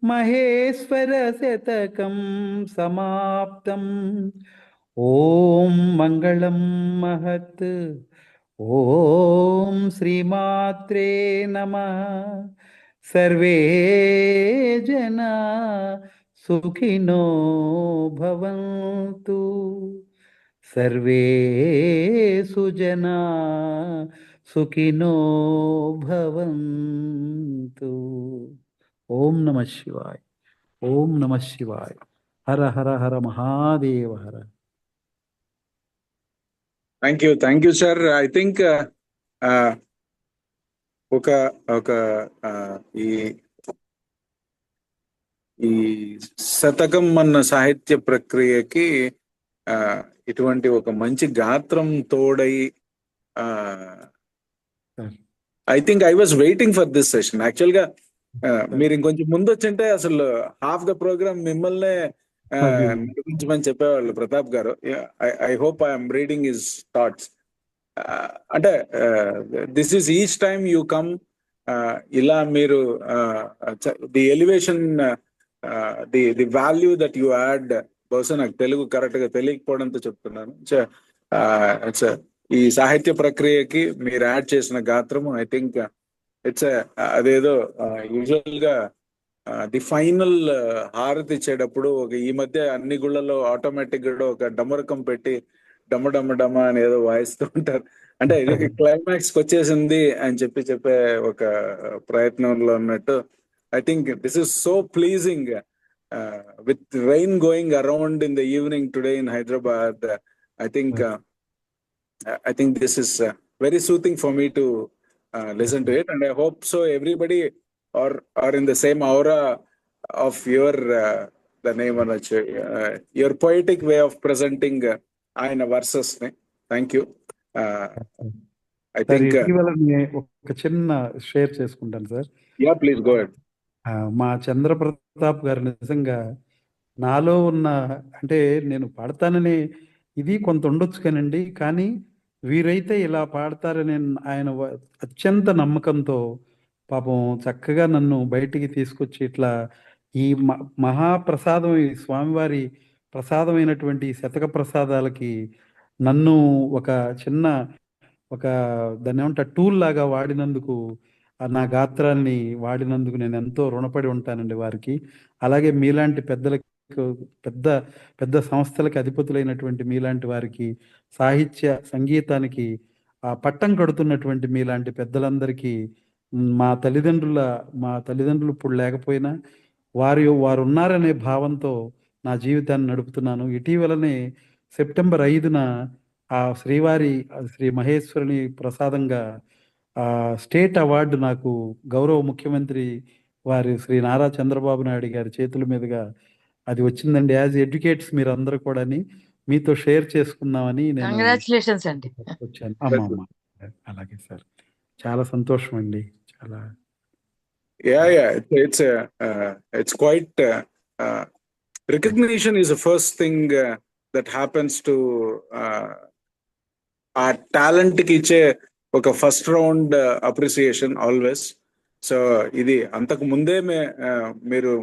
మహేశ్వర శతకం సమాప్తం. ఓం మంగళం మహత్. ఓం శ్రీమాత్రే నమః. సర్వే జనా సుఖినో భవంతు. సర్వే సుజనా సుఖినో భవంతు. ఓం నమః శివాయ. ఓం నమః శివాయ. హర హర హర మహాదేవ హర. Thank you sir. I think ఒక ఒక ఈ ఈ శతకం అన్న సాహిత్య ప్రక్రియకి ఇటువంటి ఒక మంచి గాత్రం తోడై I think I was waiting for this session. Actual గా మీరు ఇంకొంచెం ముందు వచ్చింటే అసలు హాఫ్ ద ప్రోగ్రామ్ మిమ్మల్నే నడిపించమని చెప్పేవాళ్ళు Pratap garu. I hope I'm reading his thoughts. అంటే this is each time you come ఇలా మీరు the elevation the value that you add. బహుశా నాకు తెలుగు కరెక్ట్ గా తెలియకపోవడంతో చెప్తున్నాను. ఈ సాహిత్య ప్రక్రియకి మీరు యాడ్ చేసిన గాత్రము ఐ థింక్ ఇట్స్ అదేదో యూజువల్ గా ది ఫైనల్ హారతి ఇచ్చేటప్పుడు ఈ మధ్య అన్ని గుళ్ళలో ఆటోమేటిక్ గా ఒక డమరకం పెట్టి డమ డమ డమ అని ఏదో వాయిస్తూ ఉంటారు. అంటే క్లైమాక్స్ కి వచ్చేసింది అని చెప్పే ఒక ప్రయత్నంలో ఉన్నట్టు. I think this is so pleasing with rain going around in the evening today in Hyderabad. I think this is very soothing for me to listen to it, and I hope so everybody are in the same aura of your the name your poetic way of presenting ayana verses. Thank you. I think ఒక చిన్న share చేసుకుంటాను sir. yeah, please go ahead. మా చంద్రప్రతాప్ గారు నిజంగా నాలో ఉన్న, అంటే నేను పాడతానని ఇది కొంత ఉండొచ్చు కానండి, కానీ వీరైతే ఇలా పాడతారని ఆయన అత్యంత నమ్మకంతో పాపం చక్కగా నన్ను బయటికి తీసుకొచ్చి ఇట్లా ఈ మహాప్రసాదం, ఈ స్వామివారి ప్రసాదమైనటువంటి శతక ప్రసాదాలకి నన్ను ఒక చిన్న దాన్ని ఏమంటా టూల్ లాగా వాడినందుకు, నా గాత్రాన్ని వాడినందుకు నేను ఎంతో రుణపడి ఉంటానండి వారికి. అలాగే మీలాంటి పెద్దలకి, పెద్ద పెద్ద సంస్థలకి అధిపతులైనటువంటి మీలాంటి వారికి, సాహిత్య సంగీతానికి పట్టం కడుతున్నటువంటి మీలాంటి పెద్దలందరికీ, మా తల్లిదండ్రులు ఇప్పుడు లేకపోయినా వారు ఉన్నారనే భావంతో నా జీవితాన్ని నడుపుతున్నాను. ఇటీవలనే సెప్టెంబర్ 5న ఆ శ్రీ మహేశ్వరుని ప్రసాదంగా స్టేట్ అవార్డు నాకు గౌరవ ముఖ్యమంత్రి వారి శ్రీ నారా చంద్రబాబు నాయుడు గారి చేతుల మీదుగా అది వచ్చిందండి. యాజ్ ఎడ్యుకేట్స్ మీరు అందరూ కూడా మీతో షేర్ చేసుకుందామని నేను కంగ్రాచులేషన్స్ అండి వచ్చాను. అమ్మ అలాగే సార్, చాలా సంతోషం అండి. చాలా it's quite recognition is the first thing that happens to our talent ki iche oka first round appreciation always. So ఇది అంతకు ముందే మీరు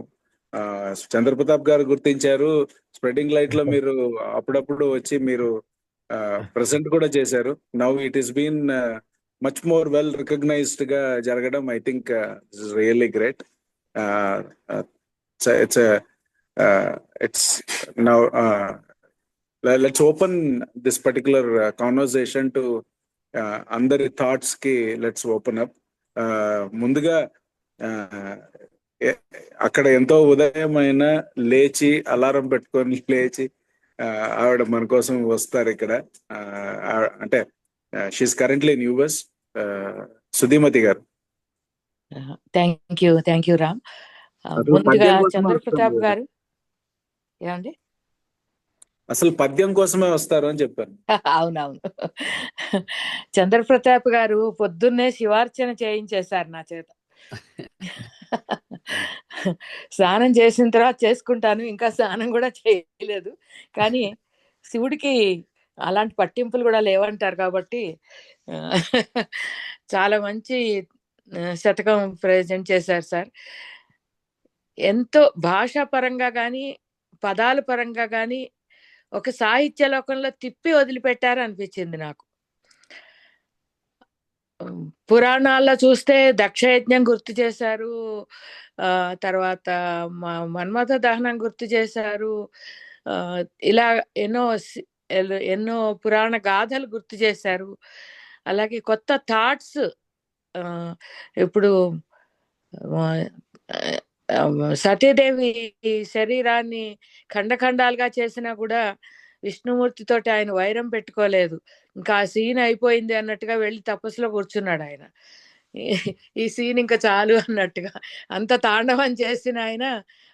చంద్రప్రతాప్ గారు గుర్తించారు. స్ప్రెడింగ్ లైట్ లో మీరు అప్పుడప్పుడు వచ్చి మీరు ప్రెసెంట్ కూడా చేశారు. Now it is been much more well recognised గా జరగడం I think really great. It's now let's open this particular conversation to అందరి థాట్స్ కి లెట్స్ ఓపెన్ అప్. ముందుగా అక్కడ ఎంతో ఉదయమైన లేచి అలారం పెట్టుకొని లేచి ఆవిడ మన కోసం వస్తారు ఇక్కడ. అంటే షీఈస్ కరెంట్లీ ఇన్ యుఎస్. సుధీమతి గారు. Thank you Ram. ముందుగా చంద్రప్రతాప్ గారు ఏమండి, అసలు పద్యం కోసమే వస్తారు అని చెప్పాను. అవునవును. చంద్రప్రతాప్ గారు పొద్దున్నే శివార్చన చేయించేశారు నా చేత. స్నానం చేసిన తర్వాత చేసుకుంటాను, ఇంకా స్నానం కూడా చేయలేదు. కానీ శివుడికి అలాంటి పట్టింపులు కూడా లేవంటారు కాబట్టి చాలా మంచి శతకం ప్రజెంట్ చేశారు సార్. ఎంతో భాషా పరంగా కానీ పదాల పరంగా కానీ ఒక సాహిత్య లోకంలో తిప్పి వదిలిపెట్టారు అనిపించింది నాకు. పురాణాల్లో చూస్తే దక్షయజ్ఞం గుర్తు చేశారు, తర్వాత మన్మథ దహనం గుర్తు చేశారు, ఇలా ఎన్నో పురాణ గాథలు గుర్తు చేశారు. అలాగే కొత్త థాట్స్, ఇప్పుడు సతీదేవి శరీరాన్ని ఖండఖండాలుగా చేసినా కూడా విష్ణుమూర్తితోటి ఆయన వైరం పెట్టుకోలేదు. ఇంకా ఆ సీన్ అయిపోయింది అన్నట్టుగా వెళ్ళి తపస్సులో కూర్చున్నాడు ఆయన. ఈ సీన్ ఇంకా చాలు అన్నట్టుగా అంత తాండవం చేసిన ఆయన,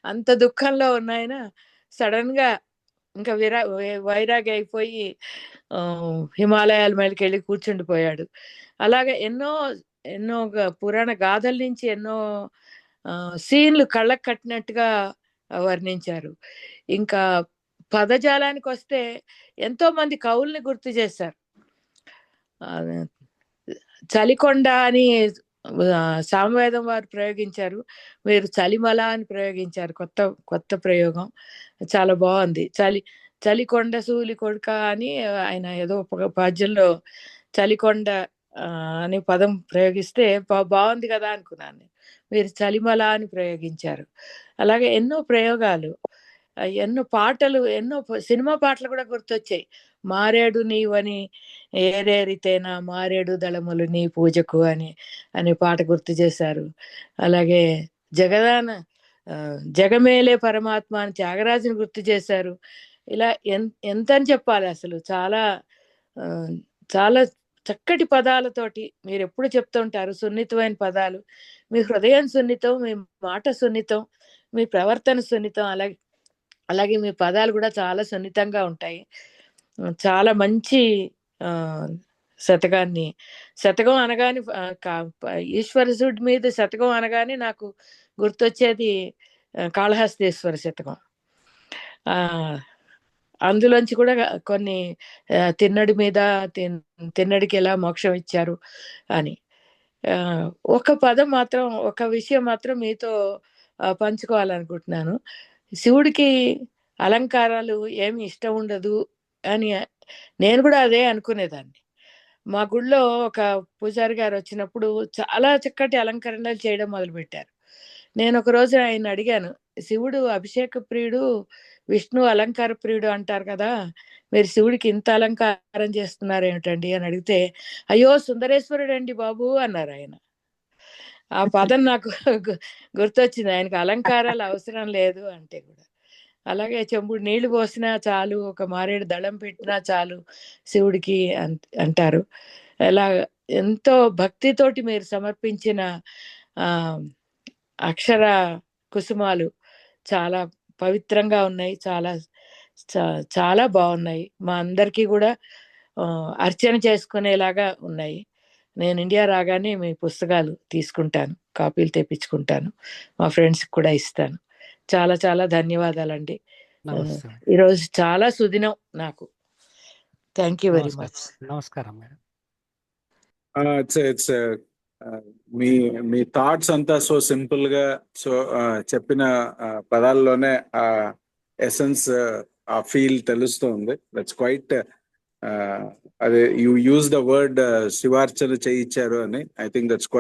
అంత దుఃఖంలో ఉన్న ఆయన సడన్ గా ఇంకా వైరాగి అయిపోయి హిమాలయాల మీదకి వెళ్ళి కూర్చుండిపోయాడు. అలాగే ఎన్నో పురాణ గాథల నుంచి ఎన్నో సీన్లు కళ్ళకు కట్టినట్టుగా వర్ణించారు. ఇంకా పదజాలానికి వస్తే ఎంతో మంది కవుల్ని గుర్తు చేశారు. చలికొండ అని సామవేదం వారు ప్రయోగించారు, మీరు చలిమల అని ప్రయోగించారు. కొత్త ప్రయోగం చాలా బాగుంది. చలికొండ సూలి కొడుక అని ఆయన ఏదో పద్యంలో చలికొండ అనే పదం ప్రయోగిస్తే బాగుంది కదా అనుకున్నాను. మీరు చలిమల అని ప్రయోగించారు. అలాగే ఎన్నో ప్రయోగాలు, ఎన్నో పాటలు, ఎన్నో సినిమా పాటలు కూడా గుర్తొచ్చాయి. మారేడు నీవని ఏరేరితేనా మారేడు దళములు నీ పూజకు అనే పాట గుర్తు చేశారు. అలాగే జగమేలే పరమాత్మ అని త్యాగరాజుని గుర్తు చేశారు. ఇలా ఎంత అని చెప్పాలి, అసలు చాలా చాలా చక్కటి పదాలతోటి మీరు ఎప్పుడు చెప్తుంటారు. సున్నితమైన పదాలు, మీ హృదయం సున్నితం, మీ మాట సున్నితం, మీ ప్రవర్తన సున్నితం, అలాగే మీ పదాలు కూడా చాలా సున్నితంగా ఉంటాయి. చాలా మంచి శతకం అనగానే ఈశ్వరుడి మీద శతకం అనగానే నాకు గుర్తొచ్చేది కాళహస్తీశ్వర శతకం. అందులోంచి కూడా కొన్ని తిన్నడి మీద తిన్నడికి ఎలా మోక్షం ఇచ్చారు అని ఒక పదం మాత్రం, ఒక విషయం మాత్రం మీతో పంచుకోవాలనుకుంటున్నాను. శివుడికి అలంకారాలు ఏమి ఇష్టం ఉండదు అని నేను కూడా అదే అనుకునేదాన్ని. మా గుడిలో ఒక పూజారి గారు వచ్చినప్పుడు చాలా చక్కటి అలంకరణలు చేయడం మొదలుపెట్టారు. నేను ఒక రోజు ఆయన అడిగాను, శివుడు అభిషేక ప్రియుడు, విష్ణు అలంకార ప్రియుడు అంటారు కదా, మీరు శివుడికి ఇంత అలంకారం చేస్తున్నారు ఏమిటండి అని అడిగితే, అయ్యో సుందరేశ్వరుడు అండి బాబు అన్నారు ఆయన. ఆ పదం నాకు గుర్తొచ్చింది, ఆయనకు అలంకారాలు అవసరం లేదు అంటే కూడా. అలాగే చెంబుడు నీళ్లు పోసినా చాలు, ఒక మారేడు దళం పెట్టినా చాలు శివుడికి అంటారు. అలా ఎంతో భక్తితోటి మీరు సమర్పించిన అక్షర కుసుమాలు చాలా పవిత్రంగా ఉన్నాయి, చాలా చాలా బాగున్నాయి. మా అందరికీ కూడా అర్చన చేసుకునేలాగా ఉన్నాయి. నేను ఇండియా రాగానే మీ పుస్తకాలు తీసుకుంటాను, కాపీలు తెప్పించుకుంటాను, మా ఫ్రెండ్స్కి కూడా ఇస్తాను. చాలా చాలా ధన్యవాదాలండి. ఈరోజు చాలా సుదినం నాకు. Thank you very much. నమస్కారం మేడం. ఇట్స్ మీ థాట్స్ అంతా సో సింపుల్ గా, సో చెప్పిన పదాల్లోనే ఆ ఎసెన్స్, ఆ ఫీల్ తెలుస్తుంది. దట్స్ క్వైట్ అదే యూ యూజ్ ద వర్డ్ శివార్చన చేయించారు అని. I think that's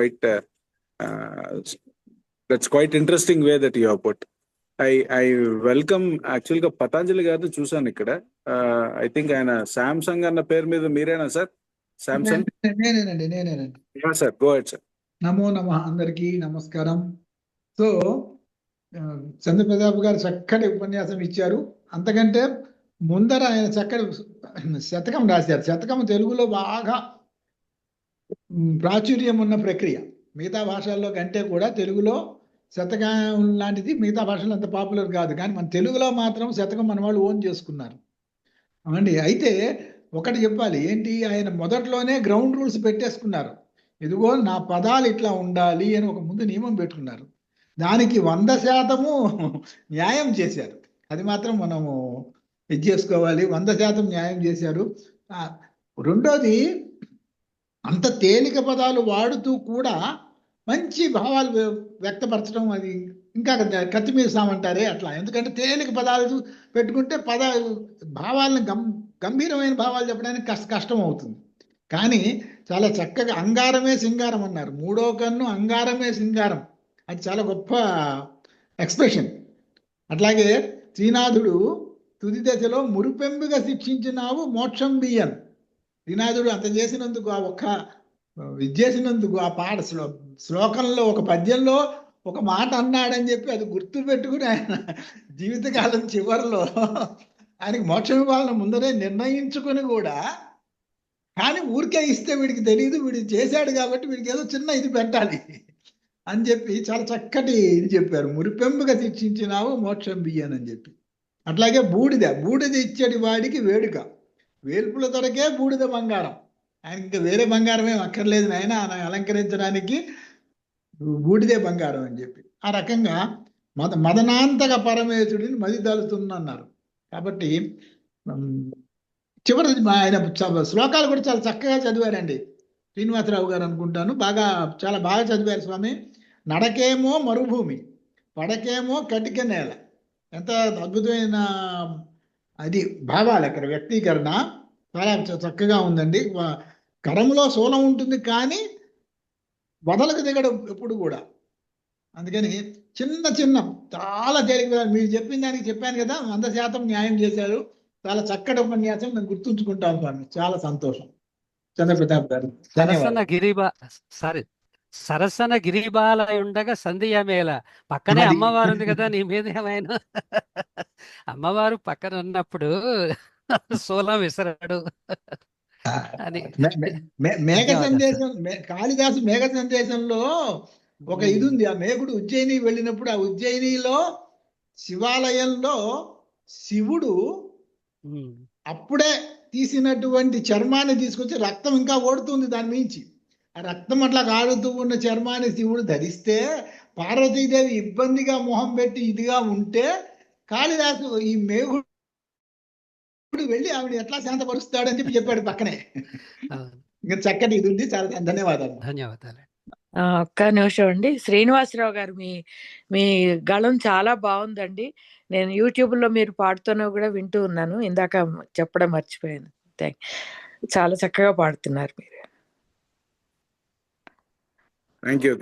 quite interesting way that you have put. I welcome. Actual గా పతాంజలి గారిని చూసాను ఇక్కడ. ఐ థింక్ ఆయన శాంసంగ్ అన్న పేరు మీద మీరేనా సార్? శాంసంగ్? నేనేనండి. Sir, go ahead sir. నమో నమః, అందరికీ నమస్కారం. సో చంద్రప్రతాప్ గారు చక్కటి ఉపన్యాసం ఇచ్చారు. అంతకంటే ముందర ఆయన చక్కటి శతకం రాశారు. శతకం తెలుగులో బాగా ప్రాచుర్యం ఉన్న ప్రక్రియ. మిగతా భాషల్లో కంటే కూడా తెలుగులో శతకం లాంటిది మిగతా భాషలో అంత పాపులర్ కాదు, కానీ మన తెలుగులో మాత్రం శతకం మన వాళ్ళు ఓన్ చేసుకున్నారు అవండి. అయితే ఒకటి చెప్పాలి, ఏంటి, ఆయన మొదట్లోనే గ్రౌండ్ రూల్స్ పెట్టేసుకున్నారు. ఇదిగో నా పదాలు ఇట్లా ఉండాలి అని ఒక ముందు నియమం పెట్టుకున్నారు. దానికి 100% న్యాయం చేశారు. అది మాత్రం మనము ఇది చేసుకోవాలి. 100% న్యాయం చేశారు. రెండోది, అంత తేలిక పదాలు వాడుతూ కూడా మంచి భావాలు వ్యక్తపరచడం, అది ఇంకా కత్తి మీద సామంటారే అట్లా. ఎందుకంటే తేలిక పదాలు పెట్టుకుంటే భావాలను గంభీరమైన భావాలు చెప్పడానికి కష్టం అవుతుంది. కానీ చాలా చక్కగా అంగారమే సింగారం అన్నారు. 3వ కన్ను అంగారమే సింగారం, అది చాలా గొప్ప ఎక్స్ప్రెషన్. అట్లాగే శ్రీనాథుడు తుది దశలో మురిపెంబుగా శిక్షించినావు మోక్షం బియ్యన్. శ్రీనాథుడు అంత చేసినందుకు, ఆ ఒక్క ఇది చేసినందుకు, ఆ పాట శ్లోకంలో ఒక పద్యంలో ఒక మాట అన్నాడని చెప్పి అది గుర్తు పెట్టుకుని ఆయన జీవితకాలం చివరిలో ఆయనకి మోక్షం ఇవ్వాలని ముందరే నిర్ణయించుకుని కూడా, కానీ ఊరికే ఇస్తే వీడికి తెలియదు, వీడు చేశాడు కాబట్టి వీడికి ఏదో చిన్న ఇది పెట్టాలి అని చెప్పి చాలా చక్కటి ఇది చెప్పారు. మురిపెంబుగా శిక్షించినావు మోక్షం బియ్యన్ అని చెప్పి. అట్లాగే బూడిద ఇచ్చడి వాడికి వేడుక, వేల్పుల తొడకే బూడిద బంగారం. ఆయన ఇంకా వేరే బంగారం ఏం అక్కర్లేదు నాయన, ఆయన అలంకరించడానికి బూడిదే బంగారం అని చెప్పి. ఆ రకంగా మదనాంతక పరమేశుడిని మది దలుతున్నారు. కాబట్టి చివరి ఆయన శ్లోకాలు కూడా చాలా చక్కగా చదివారండి. శ్రీనివాసరావు గారు అనుకుంటాను, చాలా బాగా చదివారు స్వామి. నడకేమో మరుభూమి, పడకేమో కటిక నేల. ఎంత అద్భుతమైన అది భావాలు అక్కడ వ్యక్తీకరణ చాలా చక్కగా ఉందండి. కరంలో శూలం ఉంటుంది కానీ వదలకు దిగడం ఎప్పుడు కూడా. అందుకని చిన్న చాలా తేలిక, మీరు చెప్పిన దానికి చెప్పాను కదా, 100% న్యాయం చేశారు. చాలా చక్కటి ఉపన్యాసం, నేను గుర్తుంచుకుంటాను స్వామి. చాలా సంతోషం. చంద్రప్రతాప్ గారు సరసన గిరిబాల ఉండగా సంధియ మేళ. పక్కనే అమ్మవారు ఉంది కదా, నీ మీద ఏమైనా అమ్మవారు పక్కన ఉన్నప్పుడు సోలం విసరాడు అని. మేఘ సందేశం, కాళిదాసు మేఘ సందేశంలో ఒక ఇది ఉంది. ఆ మేఘుడు ఉజ్జయిని వెళ్ళినప్పుడు, ఆ ఉజ్జయినిలో శివాలయంలో శివుడు అప్పుడే తీసినటువంటి చర్మాన్ని తీసుకొచ్చి, రక్తం ఇంకా ఓడుతుంది దాని మించి, ఆ రక్తం అట్లా కారుతూ ఉన్న చర్మాన్ని శివుడు ధరిస్తే, పార్వతీదేవి ఇబ్బందిగా మొహం పెట్టి ఇదిగా ఉంటే, కాళిదాసు ఈ మేఘుడు వెళ్ళి ఆవిడ ఎట్లా శాంతపరుస్తాడు అని చెప్పాడు పక్కనే. ఇంకా చక్కటి ఇది ఉంది. చాలా ధన్యవాదాలు. ఒక్క నిమిషం అండి. శ్రీనివాసరావు గారు, మీ గళం చాలా బాగుందండి. నేను యూట్యూబ్లో మీరు పాడుతున్నా కూడా వింటూ ఉన్నాను. ఇందాక చెప్పడం మర్చిపోయాను. చాలా చక్కగా పాడుతున్నారు మీరు.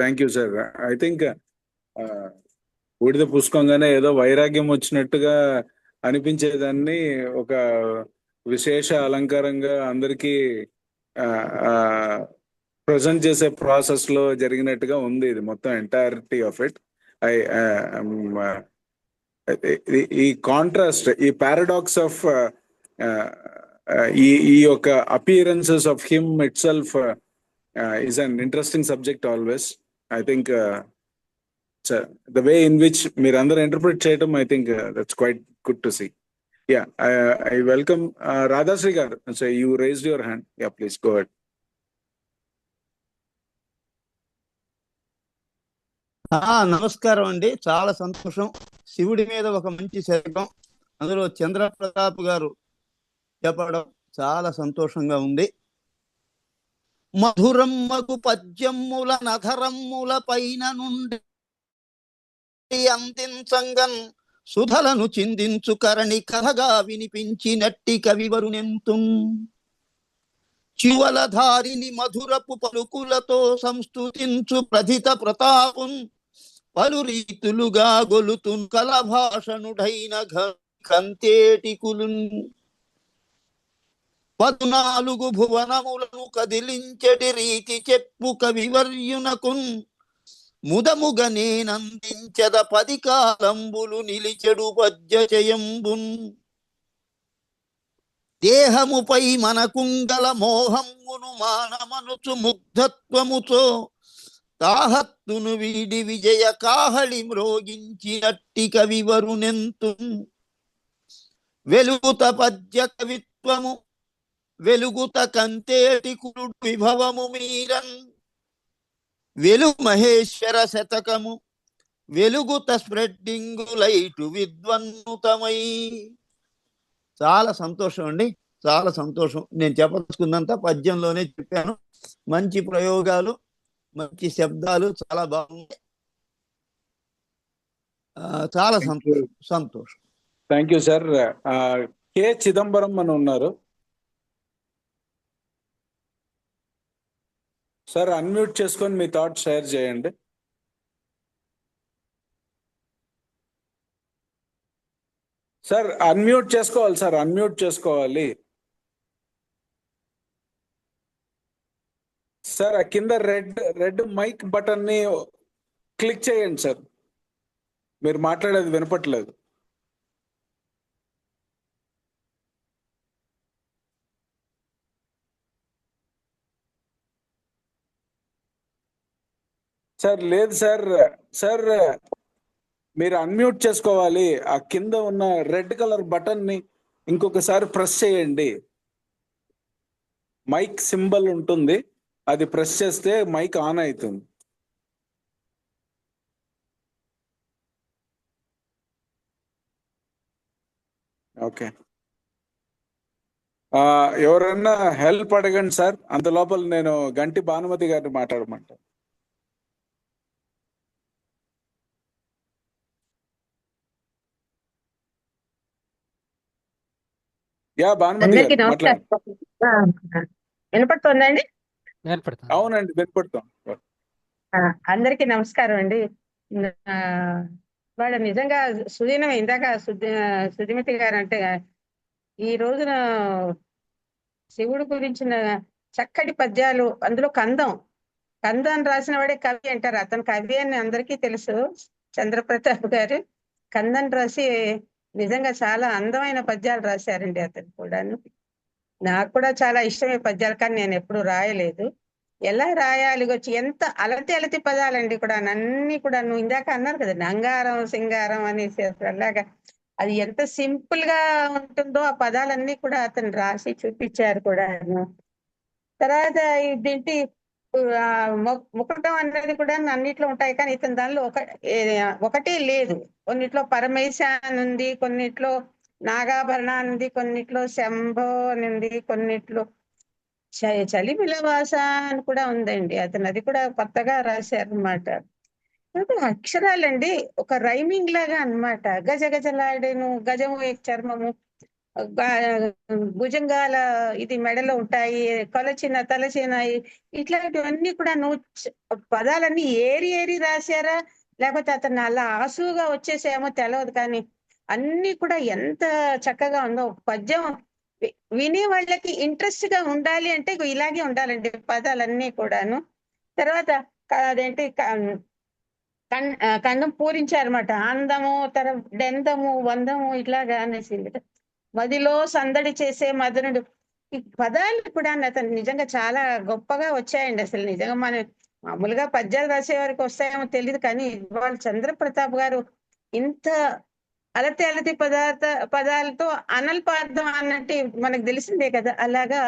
Thank you sir. I think బూడిద పుష్కంగానే ఏదో వైరాగ్యం వచ్చినట్టుగా అనిపించేదాన్ని ఒక విశేష అలంకారంగా అందరికీ ప్రజెంట్ చేసే ప్రాసెస్ లో జరిగినట్టుగా ఉంది ఇది మొత్తం, ఎంటైరిటీ ఆఫ్ ఇట్. ఈ కాంట్రాస్ట్, ఈ పారాడాక్స్ ఆఫ్ ఈ యొక్క appearances of him it self is an interesting subject always. I think the way in which Miranda interpret cheyadam, I think that's quite good to see. Yeah, I welcome Radha Sri garu. So you raised your hand. Yeah, please go ahead. నమస్కారం అండి. చాలా సంతోషం. శివుడి మీద ఒక మంచి శతకం, అందులో చంద్రప్రతాప్ గారు చెప్పడం చాలా సంతోషంగా ఉంది. మధురమ్మగు పద్యమ్ముల నధరమ్ముల పైన నుండి అందించంగన్ సుధలను చిందించు కరణి కథగా వినిపించినట్టి కవివరునెంతు. చువలధారిని మధురపు పలుకులతో సంస్తుతించు ప్రథిత ప్రతాపున్ పలు రీతులుగా గొలుతున్ కలభాషణుడైన కంతేటికులున్ 14 భువనములను కదిలించటి రీతి చెప్పు కవివర్యునకున్ ముదముగ నేనందించద 10 కాలంబులు నిలిచెడు పద్యచయంబున్ దేహముపై మనకుంగల మోహమును మానమనుచు ముగ్ధత్వముతో తాహత్తును వీడి విజయ కాహళి మ్రోగించినట్టి కవివరునెంతు వెలుగుత పద్య కవిత్వము వెలుగుత కంతేటి కురుడు విభవము మీరన్ వెలుగు మహేశ్వర శతకము వెలుగుత స్ప్రెడ్డింగు లైటు విద్వన్నుతమై. చాలా సంతోషం అండి, చాలా సంతోషం. నేను చెప్పదలుచుకున్నంత పద్యంలోనే చెప్పాను. మంచి ప్రయోగాలు, మంచి శబ్దాలు, చాలా బాగుంది. చాలా సంతోషం. Thank you sir. K Chidambaram అని ఉన్నారు సార్, అన్మ్యూట్ చేసుకొని మీ థాట్ షేర్ చేయండి. సార్ అన్మ్యూట్ చేసుకోవాలి సార్, అన్మ్యూట్ చేసుకోవాలి సార్. ఆ కింద రెడ్ మైక్ బటన్ ని క్లిక్ చేయండి సార్, మీరు మాట్లాడేది వినపట్లేదు. సార్ లేదు సార్, సార్ మీరు అన్మ్యూట్ చేసుకోవాలి. ఆ కింద ఉన్న రెడ్ కలర్ బటన్ ని ఇంకొకసారి ప్రెస్ చేయండి. మైక్ సింబల్ ఉంటుంది, అది ప్రెస్ చేస్తే మైక్ ఆన్ అవుతుంది. ఓకే, ఎవరైనా హెల్ప్ అడగండి సార్. అంత లోపల నేను గంటి భానుమతి గారిని మాట్లాడమంటా. యా భానుమతి గారు వినపడుతుందండి? అవునండి, వినపడతాం. అందరికీ నమస్కారం అండి. వాళ్ళ నిజంగా సుదీనం ఇందాక సుధిమతి గారు అంటే ఈ రోజున శివుడు గురించిన చక్కటి పద్యాలు, అందులో కందం రాసిన వాడే కవి అంటారు. అతను కవి అని అందరికీ తెలుసు. చంద్రప్రతాప్ గారు కందం రాసి నిజంగా చాలా అందమైన పద్యాలు రాశారండి. అతను కూడాను నాకు కూడా చాలా ఇష్టమే పద్యాలు, కానీ నేను ఎప్పుడు రాయలేదు. ఎలా రాయాలి వచ్చి ఎంత అలతి పదాలండి కూడా, అన్ని కూడా నువ్వు ఇందాక అన్నారు కదా నంగారం సింగారం అనేసి, అలాగా అది ఎంత సింపుల్ గా ఉంటుందో ఆ పదాలన్నీ కూడా అతను రాసి చూపించారు కూడా. తర్వాత ఇదేంటి ముకుటం అనేది కూడా అన్నిట్లో ఉంటాయి, కానీ ఇతను దానిలో ఒకటి లేదు. కొన్నిట్లో పరమేశ అని ఉంది, కొన్నిట్లో నాగాభరణ ఉంది, కొన్నిట్లో శంభో అని ఉంది, కొన్నిట్లో చలిమిలవాస అని కూడా ఉందండి. అతను అది కూడా కొత్తగా రాశారు అనమాట. అక్షరాలండి ఒక రైమింగ్ లాగా అన్నమాట. గజగజలాడేను, గజము చర్మము, భుజంగాల ఇది మెడలో ఉంటాయి, కొలచిన తలచినాయి, ఇట్లాంటివన్నీ కూడా నువ్వు పదాలన్నీ ఏరి రాశారా లేకపోతే అతను అలా ఆసుగా వచ్చేసేమో తెలియదు, కానీ అన్ని కూడా ఎంత చక్కగా ఉందో. పద్యం వినే వాళ్ళకి ఇంట్రెస్ట్ గా ఉండాలి అంటే ఇలాగే ఉండాలండి పదాలన్నీ కూడాను. తర్వాత అదేంటి కండం పూరించారన్నమాట. అందము డెందము వందము ఇట్లాగా అనేసి మదిలో సందడి చేసే మదనుడు, ఈ పదాలు కూడా అతను నిజంగా చాలా గొప్పగా వచ్చాయండి. అసలు నిజంగా మన మామూలుగా పద్యాలు రాసే వారికి వస్తాయేమో తెలియదు, కానీ వాళ్ళు చంద్రప్రతాప్ గారు ఇంత అలతి పదాలతో అనల్పార్థం అన్నట్టు మనకు తెలిసిందే కదా. అలాగా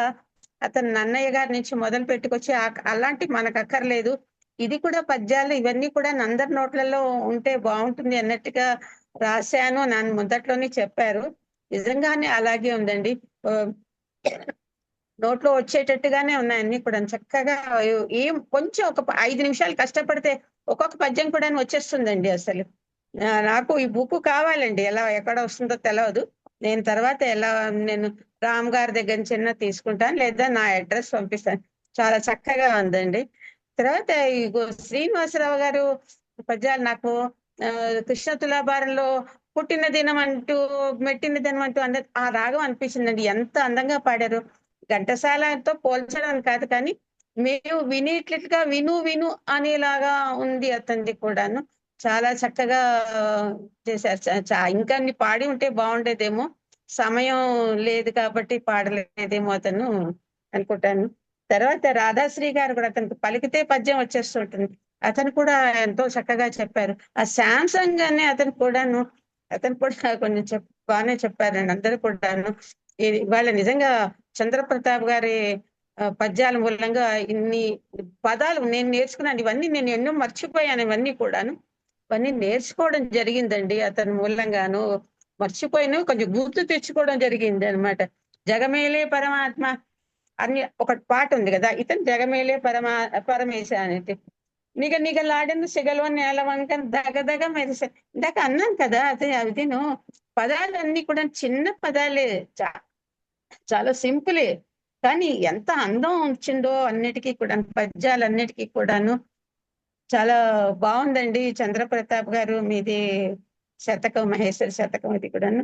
అతను నన్నయ్య గారి నుంచి మొదలు పెట్టుకొచ్చి అలాంటి మనకు అక్కర్లేదు, ఇది కూడా పద్యాలు ఇవన్నీ కూడా అందరి నోట్లలో ఉంటే బాగుంటుంది అన్నట్టుగా రాశాను నన్ను మొదట్లోనే చెప్పారు. నిజంగానే అలాగే ఉందండి, నోట్లో వచ్చేటట్టుగానే ఉన్నాయి అన్ని కూడా చక్కగా. ఏం కొంచెం ఒక 5 నిమిషాలు కష్టపడితే ఒక్కొక్క పద్యం కూడా వచ్చేస్తుందండి. అసలు నాకు ఈ బుక్ కావాలండి, ఎక్కడ వస్తుందో తెలియదు. నేను తర్వాత నేను రామ్ గారి దగ్గర నుంచి తీసుకుంటాను, లేదా నా అడ్రస్ పంపిస్తాను. చాలా చక్కగా ఉందండి. తర్వాత శ్రీనివాసరావు గారు పద్యాలు నాకు కృష్ణ తులాభారంలో పుట్టిన దినం అంటూ మెట్టిన దినం అంటూ ఆ రాగం అనిపించిందండి. ఎంత అందంగా పాడారు. ఘంటసాలతో పోల్చడం కాదు, కానీ మేము వినేట్లుగా విను విను అనేలాగా ఉంది అతనిది కూడాను. చాలా చక్కగా చేశారు. ఇంకా అన్ని పాడి ఉంటే బాగుండేదేమో, సమయం లేదు కాబట్టి పాడలేదేమో అతను అనుకుంటాను. తర్వాత రాధాశ్రీ గారు కూడా, అతనికి పలికితే పద్యం వచ్చేస్తుంటుంది. అతను కూడా ఎంతో చక్కగా చెప్పారు. ఆ శాంసంగ్ అనే అతను కూడా కొంచెం బాగానే చెప్పారండి అందరూ కూడాను. ఇవాళ నిజంగా చంద్రప్రతాప్ గారి పద్యాల మూలంగా ఇన్ని పదాలు నేను నేర్చుకున్నాను. ఇవన్నీ నేను ఎన్నో మర్చిపోయాను. ఇవన్నీ నేర్చుకోవడం జరిగిందండి అతని మూలంగాను. మర్చిపోయిన కొంచెం గుర్తు తెచ్చుకోవడం జరిగింది అనమాట. జగమేలే పరమాత్మ అని ఒక పాట ఉంది కదా, ఇతను జగమేలే పరమేశ అనేది. నిగలాడిన సిగలో నేల వంక దగదగ మెరిసే. ఇందాక అన్నాను కదా, అదిను పదాలన్నీ కూడా చిన్న పదాలే, చాలా సింపులే, కానీ ఎంత అందం వచ్చిందో అన్నిటికీ కూడా, పద్యాలన్నిటికీ కూడాను. చాలా బాగుందండి చంద్రప్రతాప్ గారు మీది శతకం, మహేశ్వర శతకం ఇది కూడాను.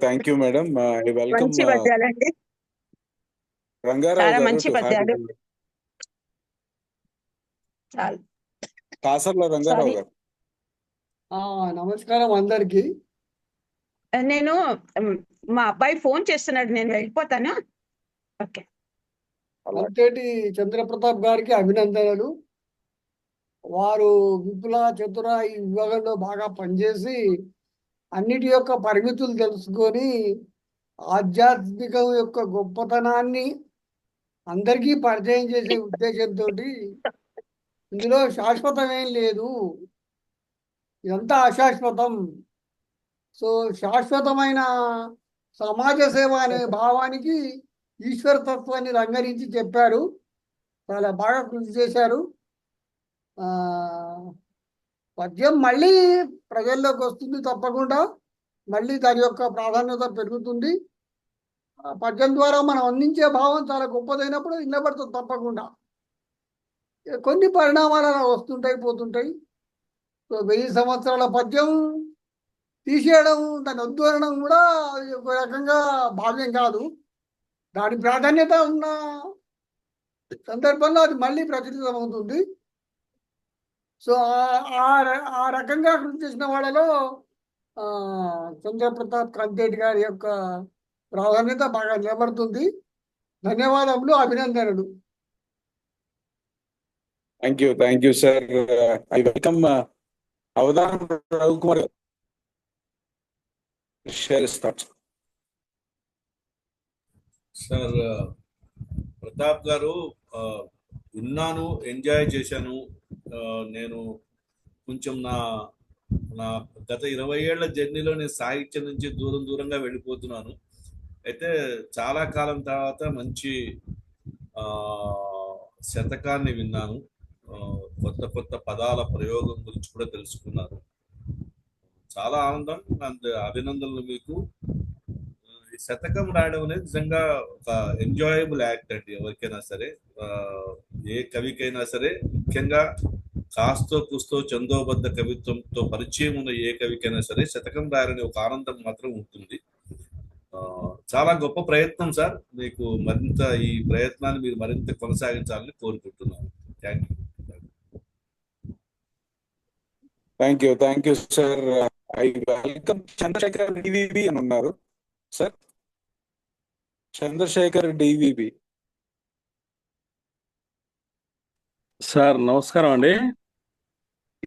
Thank you madam. I welcome మంచి పద్యాలండి, రంగారావు చాలా గారు మంచి టు హ్యావ్ పద్యాలు. చాలా కాసర్ల రంగారావు గారు. నమస్కారం అందరికి. నేను మా అబ్బాయి ఫోన్ చేస్తున్నాడు, నేను వెళ్ళిపోతాను. ఓకే. అంతేటి చంద్రప్రతాప్ గారికి అభినందనలు. వారు విపుల చతుర ఈ విభాగంలో బాగా పనిచేసి అన్నిటి యొక్క పరిమితులు తెలుసుకొని ఆధ్యాత్మికం యొక్క గొప్పతనాన్ని అందరికీ పరిచయం చేసే ఉద్దేశంతో ఇందులో శాశ్వతం ఏం లేదు, ఇదంతా అశాశ్వతం. సో శాశ్వతమైన సమాజ సేవ అనే భావానికి ఈశ్వర తత్వాన్ని రంగరించి చెప్పారు. చాలా బాగా కృషి చేశారు. పద్యం మళ్ళీ ప్రజల్లోకి వస్తుంది తప్పకుండా, మళ్ళీ దాని యొక్క ప్రాధాన్యత పెరుగుతుంది. పద్యం ద్వారా మనం అందించే భావం చాలా గొప్పదైనప్పుడు వినబడుతుంది తప్పకుండా. కొన్ని పరిణామాలు అలా వస్తుంటాయి పోతుంటాయి. సో 1000 సంవత్సరాల పద్యం తీసేయడం, దాన్ని వద్దు అనడం కూడా ఒక రకంగా భావ్యం కాదు. దాని ప్రాధాన్యత ఉన్న సందర్భంలో అది మళ్ళీ ప్రచురితం అవుతుంది. సో ఆ రకంగా కృషి చేసిన వాళ్ళలో చంద్రప్రతాప్ కంతేటి గారి యొక్క ప్రాధాన్యత బాగా నిలబడుతుంది. ధన్యవాదములు, అభినందనలు. Thank you sir. I welcome Avadhanam Ravikumar share thoughts. Sir Pratap garu, విన్నాను, ఎంజాయ్ చేశాను. నేను కొంచెం నా గత 20 ఏళ్ల జర్నీలో నేను సాహిత్యం నుంచి దూరంగా వెళ్ళిపోతున్నాను. అయితే చాలా కాలం తర్వాత మంచి శతకాన్ని విన్నాను. కొత్త పదాల ప్రయోగం గురించి కూడా తెలుసుకున్నాను. చాలా ఆనందం, అభినందనలు మీకు. ఈ శతకం రాయడం అనేది నిజంగా ఒక ఎంజాయబుల్ యాక్ట్ అండి. ఎవరికైనా సరే, ఏ కవికైనా సరే, ముఖ్యంగా కాస్తో కూస్తో చందోబద్ధ కవిత్వంతో పరిచయం ఉన్న ఏ కవికైనా సరే శతకం రాయాలనే ఒక ఆనందం మాత్రం ఉంటుంది. చాలా గొప్ప ప్రయత్నం సార్. మీకు మరింత ఈ ప్రయత్నాన్ని మీరు మరింత కొనసాగించాలని కోరుకుంటున్నాను. Thank you sir. I welcome Chandrashekar DVB అని ఉన్నారు సార్. చంద్రశేఖర్ డివిబి సార్ నమస్కారం అండి.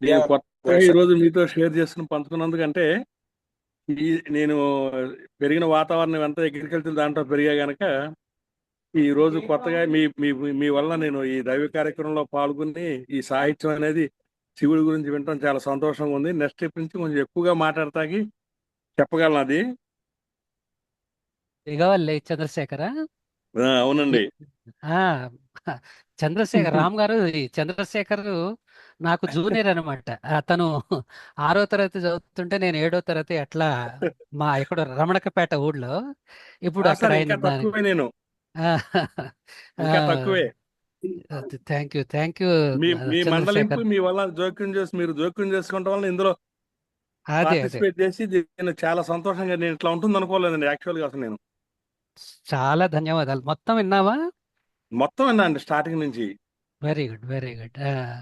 నేను కొత్తగా ఈరోజు మీతో షేర్ చేసుకుని పంచుకున్నందుకంటే, నేను పెరిగిన వాతావరణం ఎంత అగ్రికల్చర్ దాంట్లో పెరిగా గనక ఈ రోజు కొత్తగా మీ వల్ల నేను ఈ దైవ కార్యక్రమంలో పాల్గొని ఈ సాహిత్యం అనేది శివుడి గురించి వినటం చాలా సంతోషంగా ఉంది. నెక్స్ట్ ట్రిప్ నుంచి కొంచెం ఎక్కువగా మాట్లాడతాకి చెప్పగలను. అది దిగవల్లి చంద్రశేఖర. అవునండి. చంద్రశేఖర్ రామ్ గారు, చంద్రశేఖర్ నాకు జూనియర్ అనమాట. అతను 6వ తరగతి చదువుతుంటే నేను 7వ తరగతి అట్లా మా ఎక్కడ రమణకపేట ఊళ్ళో. ఇప్పుడు అక్కడ సార్ ఆయన ఇంకా తక్కువే నేను, ఇంకా తక్కువే. థ్యాంక్ యూ, థ్యాంక్ యూ మీ మీ మందలింపు చంద్రశేఖర్. మీ వల్ల మీరు జోక్యం చేసుకోవడం వల్ల ఇందులో అదే అదే పార్టిసిపేట్ చేసి నేను చాలా సంతోషంగా, నేను ఇట్లా ఉంటుంది అనుకోలేదండి యాక్చువల్గా. అసలు నేను చాలా ధన్యవాదాలు. మొత్తం విన్నావా? మొత్తం విన్నానండి స్టార్టింగ్ నుంచి. Very good, very good.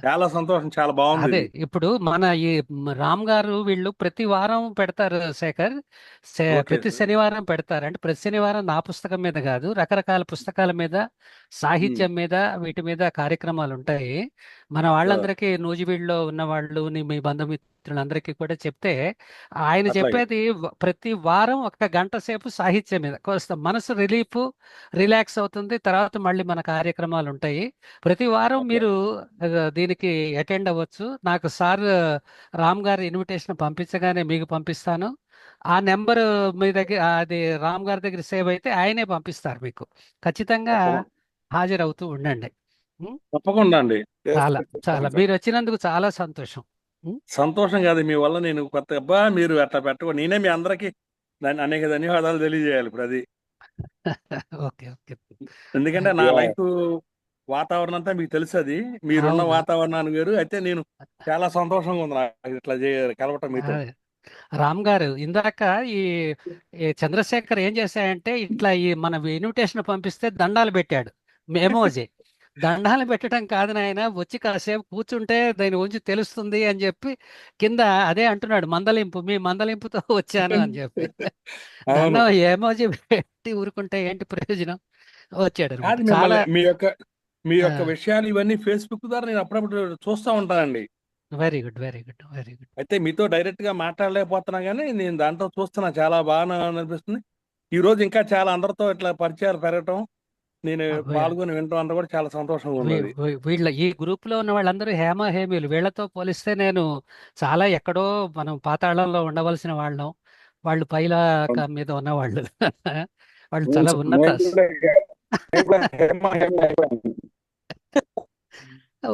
చాలా సంతోషం, చాలా బాగుంది అదే ఇది. ఇప్పుడు మన ఈ రామ్ గారు వీళ్ళు ప్రతి వారం పెడతారు శేఖర్. ఓకే ప్రతి సార్. శనివారం పెడతారు. అంటే ప్రతి శనివారం నా పుస్తకం మీద కాదు, రకరకాల పుస్తకాల మీద, సాహిత్యం మీద, వీటి మీద కార్యక్రమాలు ఉంటాయి. మన వాళ్ళందరికీ, నూజివీడులో ఉన్న వాళ్ళు, మీ బంధుమిత్రులందరికీ కూడా చెప్తే, ఆయన అట్లాగే చెప్పేది ప్రతి వారం 1 గంట సేపు సాహిత్యం మీద కొంత మనసు రిలాక్స్ అవుతుంది. తర్వాత మళ్ళీ మన కార్యక్రమాలు ఉంటాయి. ప్రతి వారం అట్లా మీరు దీనికి అటెండ్ అవ్వచ్చు. నాకు సార్ రామ్ గారి ఇన్విటేషన్ పంపించగానే మీకు పంపిస్తాను. ఆ నెంబర్ మీ దగ్గర, అది రామ్ గారి దగ్గర సేవ్ అయితే ఆయనే పంపిస్తారు మీకు. ఖచ్చితంగా తప్పకుండా హాజరవుతూ ఉండండి. ఉం? తప్పకుండా అండి. చాలా చాలా చేస్తాను సార్. మీరు వచ్చినందుకు చాలా సంతోషం. ఉం? సంతోషం కాదు, మీ వల్ల నేను కొత్త అబ్బా మీరు అట్లా పెట్టకూడదు. నేనే మీ అందరికీ అనేక ధన్యవాదాలు తెలియజేయాలి ఇప్పుడు అది. Okay, okay. ఎందుకంటే నా Yeah. లైఫ్ వాతావరణం అంతా మీకు తెలుసు. అది మీరున్న అవును. వాతావరణాన్ని వేరు. అయితే నేను చాలా సంతోషంగా ఉంది నాకు ఇట్లా కలవటం మీతో. అదే. రామ్ గారు ఇందాక ఈ ఈ చంద్రశేఖర్ ఏం చేశాయంటే, ఇట్లా ఈ మన ఇన్విటేషన్ పంపిస్తే దండాలు పెట్టాడు. ఎమోజీ దండాలు పెట్టడం కాదు నాయన, వచ్చి కాసేపు కూర్చుంటే దాని గురించి తెలుస్తుంది అని చెప్పి కింద అదే అంటున్నాడు, మీ మందలింపుతో వచ్చాను అని చెప్పి. అవును దండం ఎమోజీ పెట్టి ఊరుకుంటే ఏంటి ప్రయోజనం? వచ్చాడు అనమాట. కాదు, చాలా మిమ్మల్ని మీ యొక్క విషయాలు ఇవన్నీ ఫేస్బుక్ ద్వారా నేను అప్పుడప్పుడు చూస్తూ ఉంటానండి. Very good, very good, very good. అయితే మీతో డైరెక్ట్ గా మాట్లాడలేకపోతున్నా కానీ నేను దాంట్లో చూస్తున్నా, చాలా బాగా అనిపిస్తుంది. ఈ రోజు ఇంకా చాలా అందరితో ఇట్లా పరిచయాలు పెరగటం, నేను పాల్గొని వినటం అంతా కూడా చాలా సంతోషంగా ఉన్నది. వీళ్ళ ఈ గ్రూప్ లో ఉన్న వాళ్ళందరూ హేమీలు. వీళ్ళతో పోలిస్తే నేను చాలా ఎక్కడో మనం పాతాళంలో ఉండవలసిన వాళ్ళం. వాళ్ళు పైలాక మీద ఉన్నవాళ్ళు. వాళ్ళు చాలా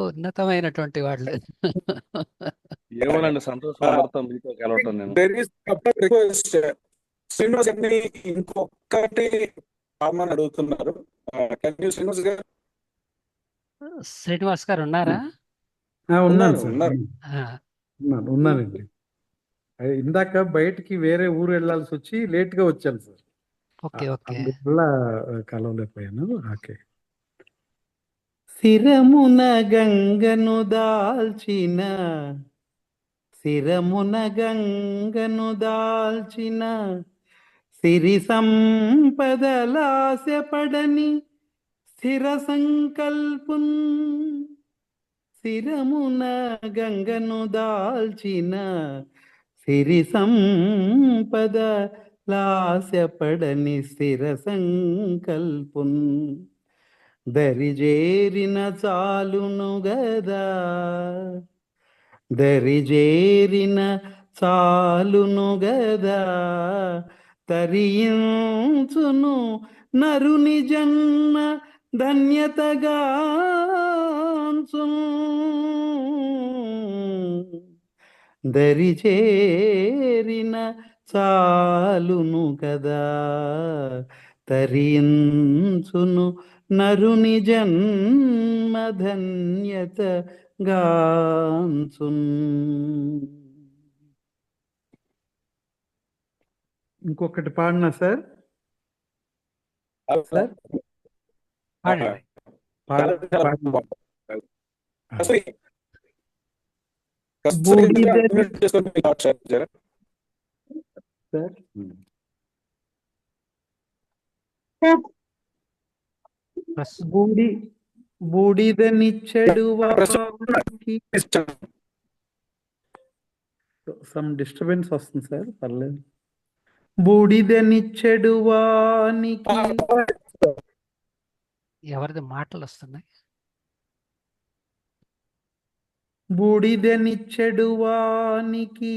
ఉన్నతమైనటువంటి వాళ్ళు. ఏమోనండి, సంతోషం అందరితో మీతో కలవటం. నేను There is a request. Srinivas గారిని ఇంకొకటి కామన్ అడుగుతున్నారు. శ్రీనివాస్ గారు శ్రీనివాస్ గారు ఉన్నారా? ఉన్నాను సార్, ఉన్నారు. ఉన్నానండి. ఇందాక బయటికి వేరే ఊరు వెళ్ళాల్సి వచ్చి లేట్ గా వచ్చాను సార్. Okay, okay. అందువల్ల కలవలేకపోయాను. ఓకే. శిరమున గంగను దాల్చిన సిరి సంపదలాశపడని స్థిర సంకల్పున్. శిరమున గంగను దాల్చిన సిరి సంపదలాశపడని స్థిర సంకల్పున్. దరిజేరిన చాలును గదా, దరిజేరిన చాలును గదా, తరించును నరుని జన్మ ధన్యతగాంచున్. దరిచేరిన చాలును కదా, తరించును నరుని జన్మ ధన్యత గాంచున్. ఇంకొకటి పాడినా సార్? సార్ పాడండి. బూడిదనిచ్చెడు వానికి సమ్ డిస్టర్బెన్స్ వస్తుంది సార్, పర్లేదు. బూడిదనిచ్చెడు వానికి ఎవరిది మాటలు వస్తున్నాయి? బూడిదనిచ్చెడు వానికి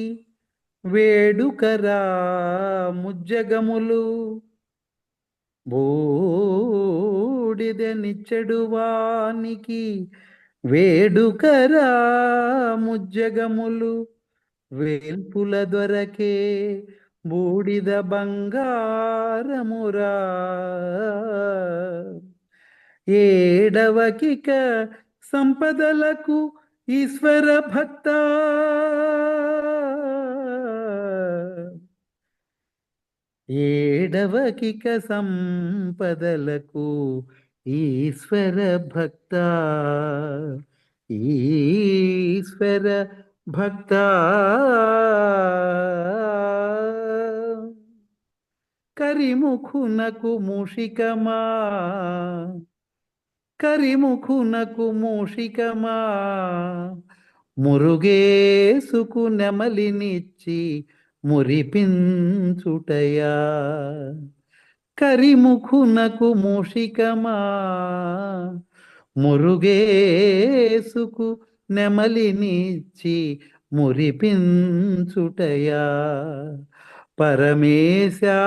వేడుకరా ముజ్జగములు. బూడిదనిచ్చెడు వానికి వేడుకరా ముజ్జగములు వేల్పుల దొరకే బూడిద బంగారమురా ఏడవకిక సంపదలకు ఈశ్వర భక్త ఏడవకిక సంపదలకు ఈశ్వర భక్త ఈశ్వర భక్త కరిముఖునకు మూషికమా కరిముఖునకు మూషికమా మురుగేసుకు నెమలినిచ్చి మురిపించుటయా కరిముఖునకు మూషికమా మురుగేసుకు నెమలినిచ్చి మురిపించుటయా పరమేశా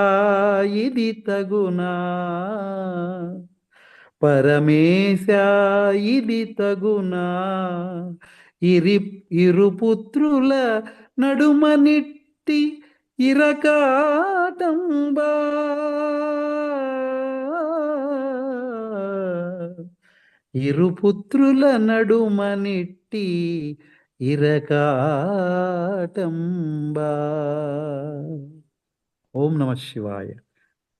ఇది తగునా పరమేశా ఇది తగునా ఇరుపుత్రుల నడుమనిట్టి ఇరకాటంబా ఇరుపుత్రుల నడుమనిట్టి ఇరకాటంబా. ఓం నమ శివాయ.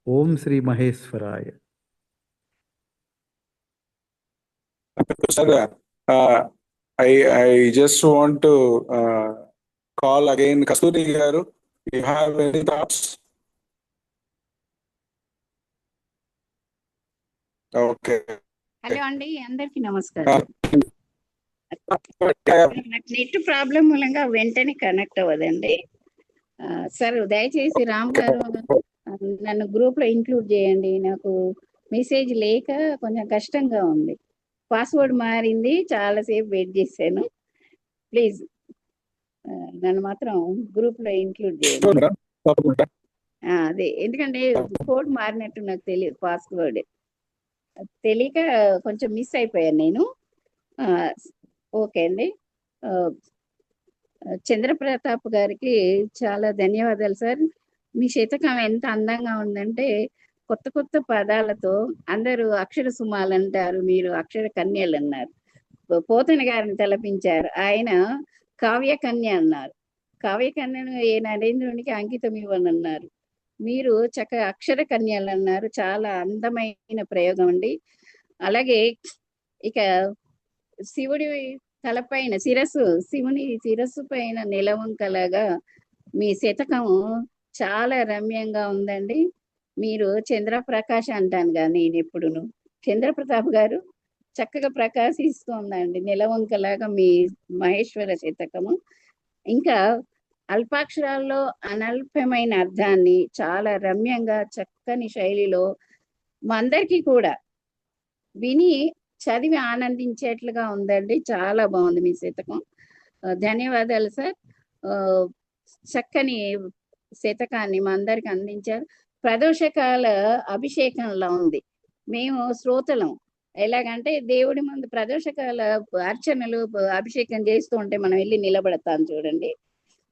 ఓం Shri మహేశ్వరాయ. Sir, I just want to call again Kasturi garu. You have any thoughts? Okay. Hello అండి, అందరికి నమస్కారం. నాకు నెట్ ప్రాబ్లం మూలంగా వెంటనే కనెక్ట్ అవ్వదండి. సార్ దయచేసి రామ్ గారు నన్ను గ్రూప్ లో ఇంక్లూడ్ చేయండి. నాకు మెసేజ్ లేక కొంచెం కష్టంగా ఉంది. పాస్వర్డ్ మారింది, చాలాసేపు వెయిట్ చేశాను. ప్లీజ్ నన్ను మాత్రం గ్రూప్ లో ఇంక్లూడ్ చేయండి. అదే, ఎందుకంటే కోడ్ మారినట్టు నాకు తెలియదు, పాస్వర్డ్ తెలియక కొంచెం మిస్ అయిపోయాను నేను. ఓకే అండి. చంద్రప్రతాప్ గారికి చాలా ధన్యవాదాలు సార్. మీ శతకం ఎంత అందంగా ఉందంటే కొత్త కొత్త పదాలతో అందరూ అక్షర సుమాలు అంటారు, మీరు అక్షర కన్యలు అన్నారు. పోతన గారిని తలపించారు, ఆయన కావ్య కన్య అన్నారు. కావ్య కన్యను ఏ నరేంద్రునికి అంకితం ఇవ్వనన్నారు. మీరు చక్కగా అక్షర కన్యలు అన్నారు. చాలా అందమైన ప్రయోగం అండి. అలాగే ఇక శివుడి తలపైన శివుని శిరస్సు పైన నిలవంకలాగా మీ శతకము చాలా రమ్యంగా ఉందండి. మీరు చంద్రప్రకాశ్ అంటాను కానీ నేను ఎప్పుడును చంద్రప్రతాప్ గారు చక్కగా ప్రకాశిస్తుందండి నిలవంకలాగా మీ మహేశ్వర శతకము. ఇంకా అల్పాక్షరాల్లో అనల్పమైన అర్థాన్ని చాలా రమ్యంగా చక్కని శైలిలో మా అందరికీ కూడా విని చదివి ఆనందించేట్లుగా ఉందండి. చాలా బాగుంది మీ శతకం. ధన్యవాదాలు సార్. చక్కని శతకాన్ని మా అందరికి అందించారు. ప్రదోషకాల అభిషేకంలా ఉంది. మేము శ్రోతలం. ఎలాగంటే దేవుడి ముందు ప్రదోషకాల అర్చనలు అభిషేకం చేస్తూ ఉంటే మనం వెళ్ళి నిలబడతాం చూడండి.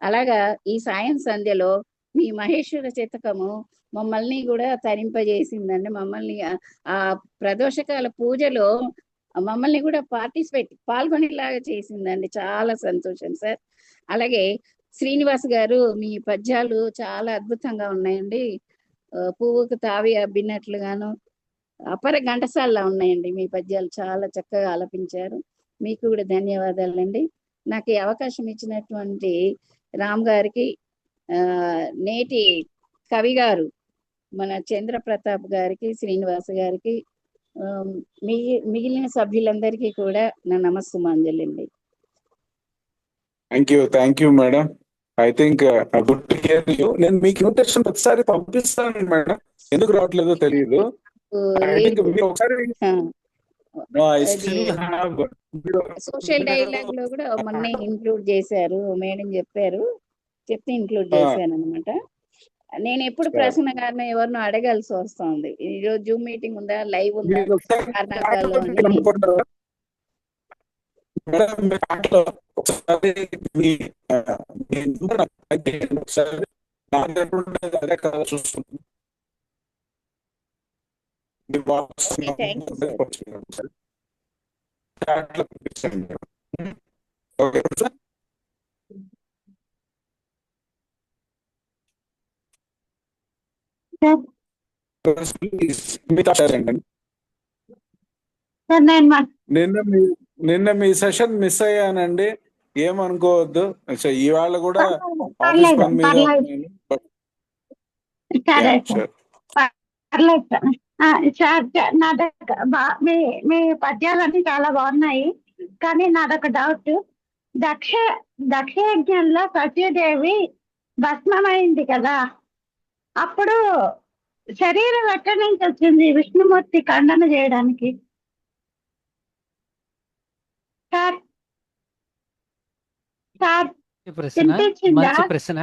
అలాగా ఈ సాయం సంధ్యలో మీ మహేశ్వర శతకము మమ్మల్ని కూడా తరింపజేసిందండి. మమ్మల్ని ఆ ప్రదోషకాల పూజలో మమ్మల్ని కూడా పాల్గొనేలాగా చేసిందండి. చాలా సంతోషం సార్. అలాగే శ్రీనివాస్ గారు మీ పద్యాలు చాలా అద్భుతంగా ఉన్నాయండి. పువ్వుకు తావి అబ్బినట్లుగాను అపర ఘంటసాల్లా ఉన్నాయండి మీ పద్యాలు. చాలా చక్కగా ఆలపించారు. మీకు కూడా ధన్యవాదాలండి. నాకు ఈ అవకాశం ఇచ్చినటువంటి రామ్ గారికి, నేటి కవి గారు మన చంద్రప్రతాప్ గారికి, శ్రీనివాస్ గారికి, మిగిలిన సభ్యులందరికీ కూడా నా నమస్సుమాంజలి అండి. Thank you madam. I think good to hear you. నేను మీకు ఇన్విటేషన్ ఒకసారి పంపిస్తాను మేడం, ఎందుకు రావట్లేదో తెలియదు. సోషల్ డైలాగ్ లో కూడా మొన్న ఇంక్లూడ్ చేశారు, మేడం చెప్పారు, చెప్తే ఇంక్లూడ్ చేశాను అనమాట. నేను ఎప్పుడు ప్రసన్న గారిని ఎవరినో అడగాల్సి వస్తుంది. ఈరోజు జూమ్ మీటింగ్ ఉందా, లైవ్ ఉందా, కర్ణాటకలో మేడం మీ దాంట్లో ఒకసారి మీ మీ number నాకు type చేయండి ఒకసారి. నా దగ్గర ఉండేది అదే కదా చూసుకుంటాను. మీ WhatsApp okay, thank you sir. ఒకసారి chat లో పంపించండి మేడం. Okay sir. ప్లీజ్ మీతో షేర్ చేయండి. నిన్న మీ సెషన్ మిస్ అయ్యానండి, ఏమనుకోవద్దు. సో ఇవాళ కూడా ఆఫీస్ పని మీద ఉన్నాను. సరే షూర్. పర్లేదు సార్. నా దగ్గర మీ మీ పద్యాలన్నీ చాలా బాగున్నాయి, కానీ నాదొక డౌట్. దక్ష దక్షయజ్ఞంలో సత్యదేవి భస్మమైంది కదా, అప్పుడు శరీరం ఎక్కడి నుంచి వచ్చింది విష్ణుమూర్తి ఖండన చేయడానికి? సార్ సార్ ప్రశ్న, వినిపించిందా? మంచి ప్రశ్న.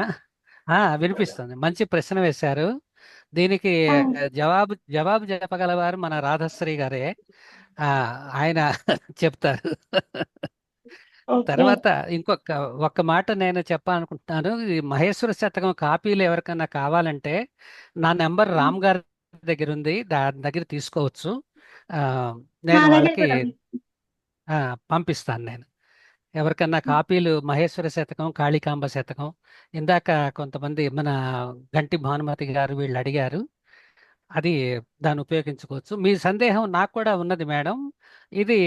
వినిపిస్తుంది. మంచి ప్రశ్న వేశారు. దీనికి జవాబు చెప్పగలవారు మన రాధశ్రీ గారే. ఆయన చెప్తారు. తర్వాత ఒక్క మాట నేను చెప్పాలనుకుంటున్నాను. ఈ మహేశ్వర శతకం కాపీలు ఎవరికైనా కావాలంటే నా నెంబర్ రామ్ గారి దగ్గర ఉంది, దాని దగ్గర తీసుకోవచ్చు. నేను వాళ్ళకి పంపిస్తాను. నేను ఎవరికన్నా కాపీలు మహేశ్వర శతకం, కాళికాంబ శతకం, ఇందాక కొంతమంది మన గంటి భానుమతి గారు వీళ్ళు అడిగారు, అది దాన్ని ఉపయోగించుకోవచ్చు. మీ సందేహం నాకు కూడా ఉన్నది మేడం. ఇది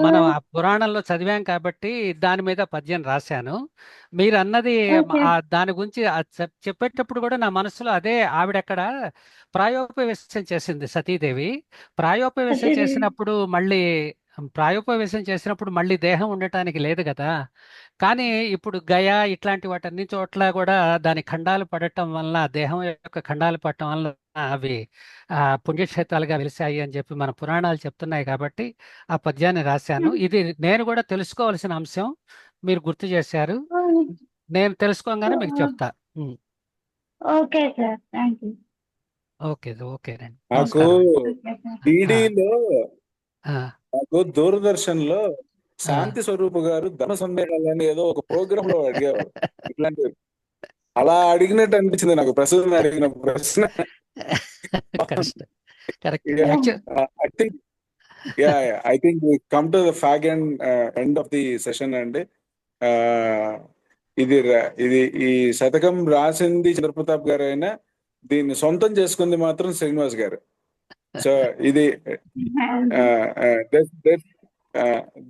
మనం ఆ పురాణంలో చదివాం కాబట్టి దాని మీద పద్యం రాశాను. మీరు అన్నది దాని గురించి చెప్పేటప్పుడు కూడా నా మనసులో అదే, ఆవిడక్కడ ప్రాయోపవేశం చేసింది సతీదేవి. ప్రాయోపవేశం చేసినప్పుడు మళ్ళీ దేహం ఉండటానికి లేదు కదా. కానీ ఇప్పుడు గయా ఇట్లాంటి వాటన్ని చోట్ల కూడా దాని ఖండాలు పడటం వల్ల, దేహం యొక్క ఖండాలు పడటం వల్ల అవి పుణ్యక్షేత్రాలుగా వెలిసాయి అని చెప్పి మన పురాణాలు చెప్తున్నాయి కాబట్టి ఆ పద్యాన్ని రాశాను. ఇది నేను కూడా తెలుసుకోవాల్సిన అంశం, మీరు గుర్తు చేశారు. నేను తెలుసుకోగానే మీకు చెప్తా. Okay sir, thank you. ఓకేనండి. నాకు డిడిలో, నాకు దూరదర్శన్ లో శాంతి స్వరూప్ గారు ధర్మ సమ్మేళనాన్ని ఏదో ఒక ప్రోగ్రామ్ లో అడిగేవారు ఇట్లాంటి. అలా అడిగినట్టు అనిపించింది నాకు ప్రస్తుతం అడిగిన ప్రశ్న. I think we come to the fag end of the session అండి. ఇది ఈ శతకం రాసింది చంద్రప్రతాప్ గారు అయినా దీన్ని సొంతం చేసుకుంది మాత్రం శ్రీనివాస్ గారు. సో ఇది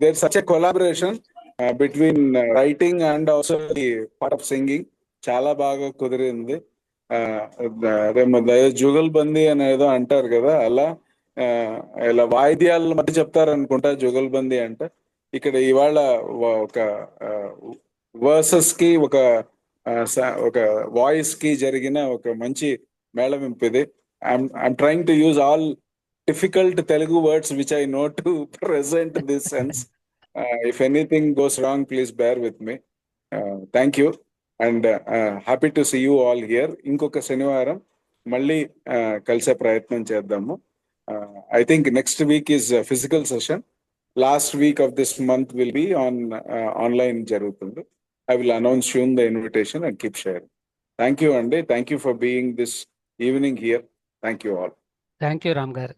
there's such a collaboration between writing and also the part of singing. చాలా బాగా కుదిరింది. జుగల్బందీ అనేదో అంటారు కదా, అలా ఇలా వాయిద్యాల మధ్య చెప్తారు అనుకుంటా జుగల్బందీ అంటే. ఇక్కడ ఇవాళ ఒక వర్సెస్ కి ఒక వాయిస్ కి జరిగిన ఒక మంచి మేళవింపు ఇది. I'm trying to use all difficult Telugu words which I know to present this sense. If anything goes wrong, please bear with me. Thank you and happy to see you all here. ఇంకొక శనివారం మళ్ళీ కలిసే ప్రయత్నం చేద్దాము. I think next week is a physical session. Last week of this month will be on online జరుగుతుంది. I will announce soon the invitation and keep sharing. Thank you, Andy. Thank you for being this evening here. Thank you all. Thank you, Ram garu.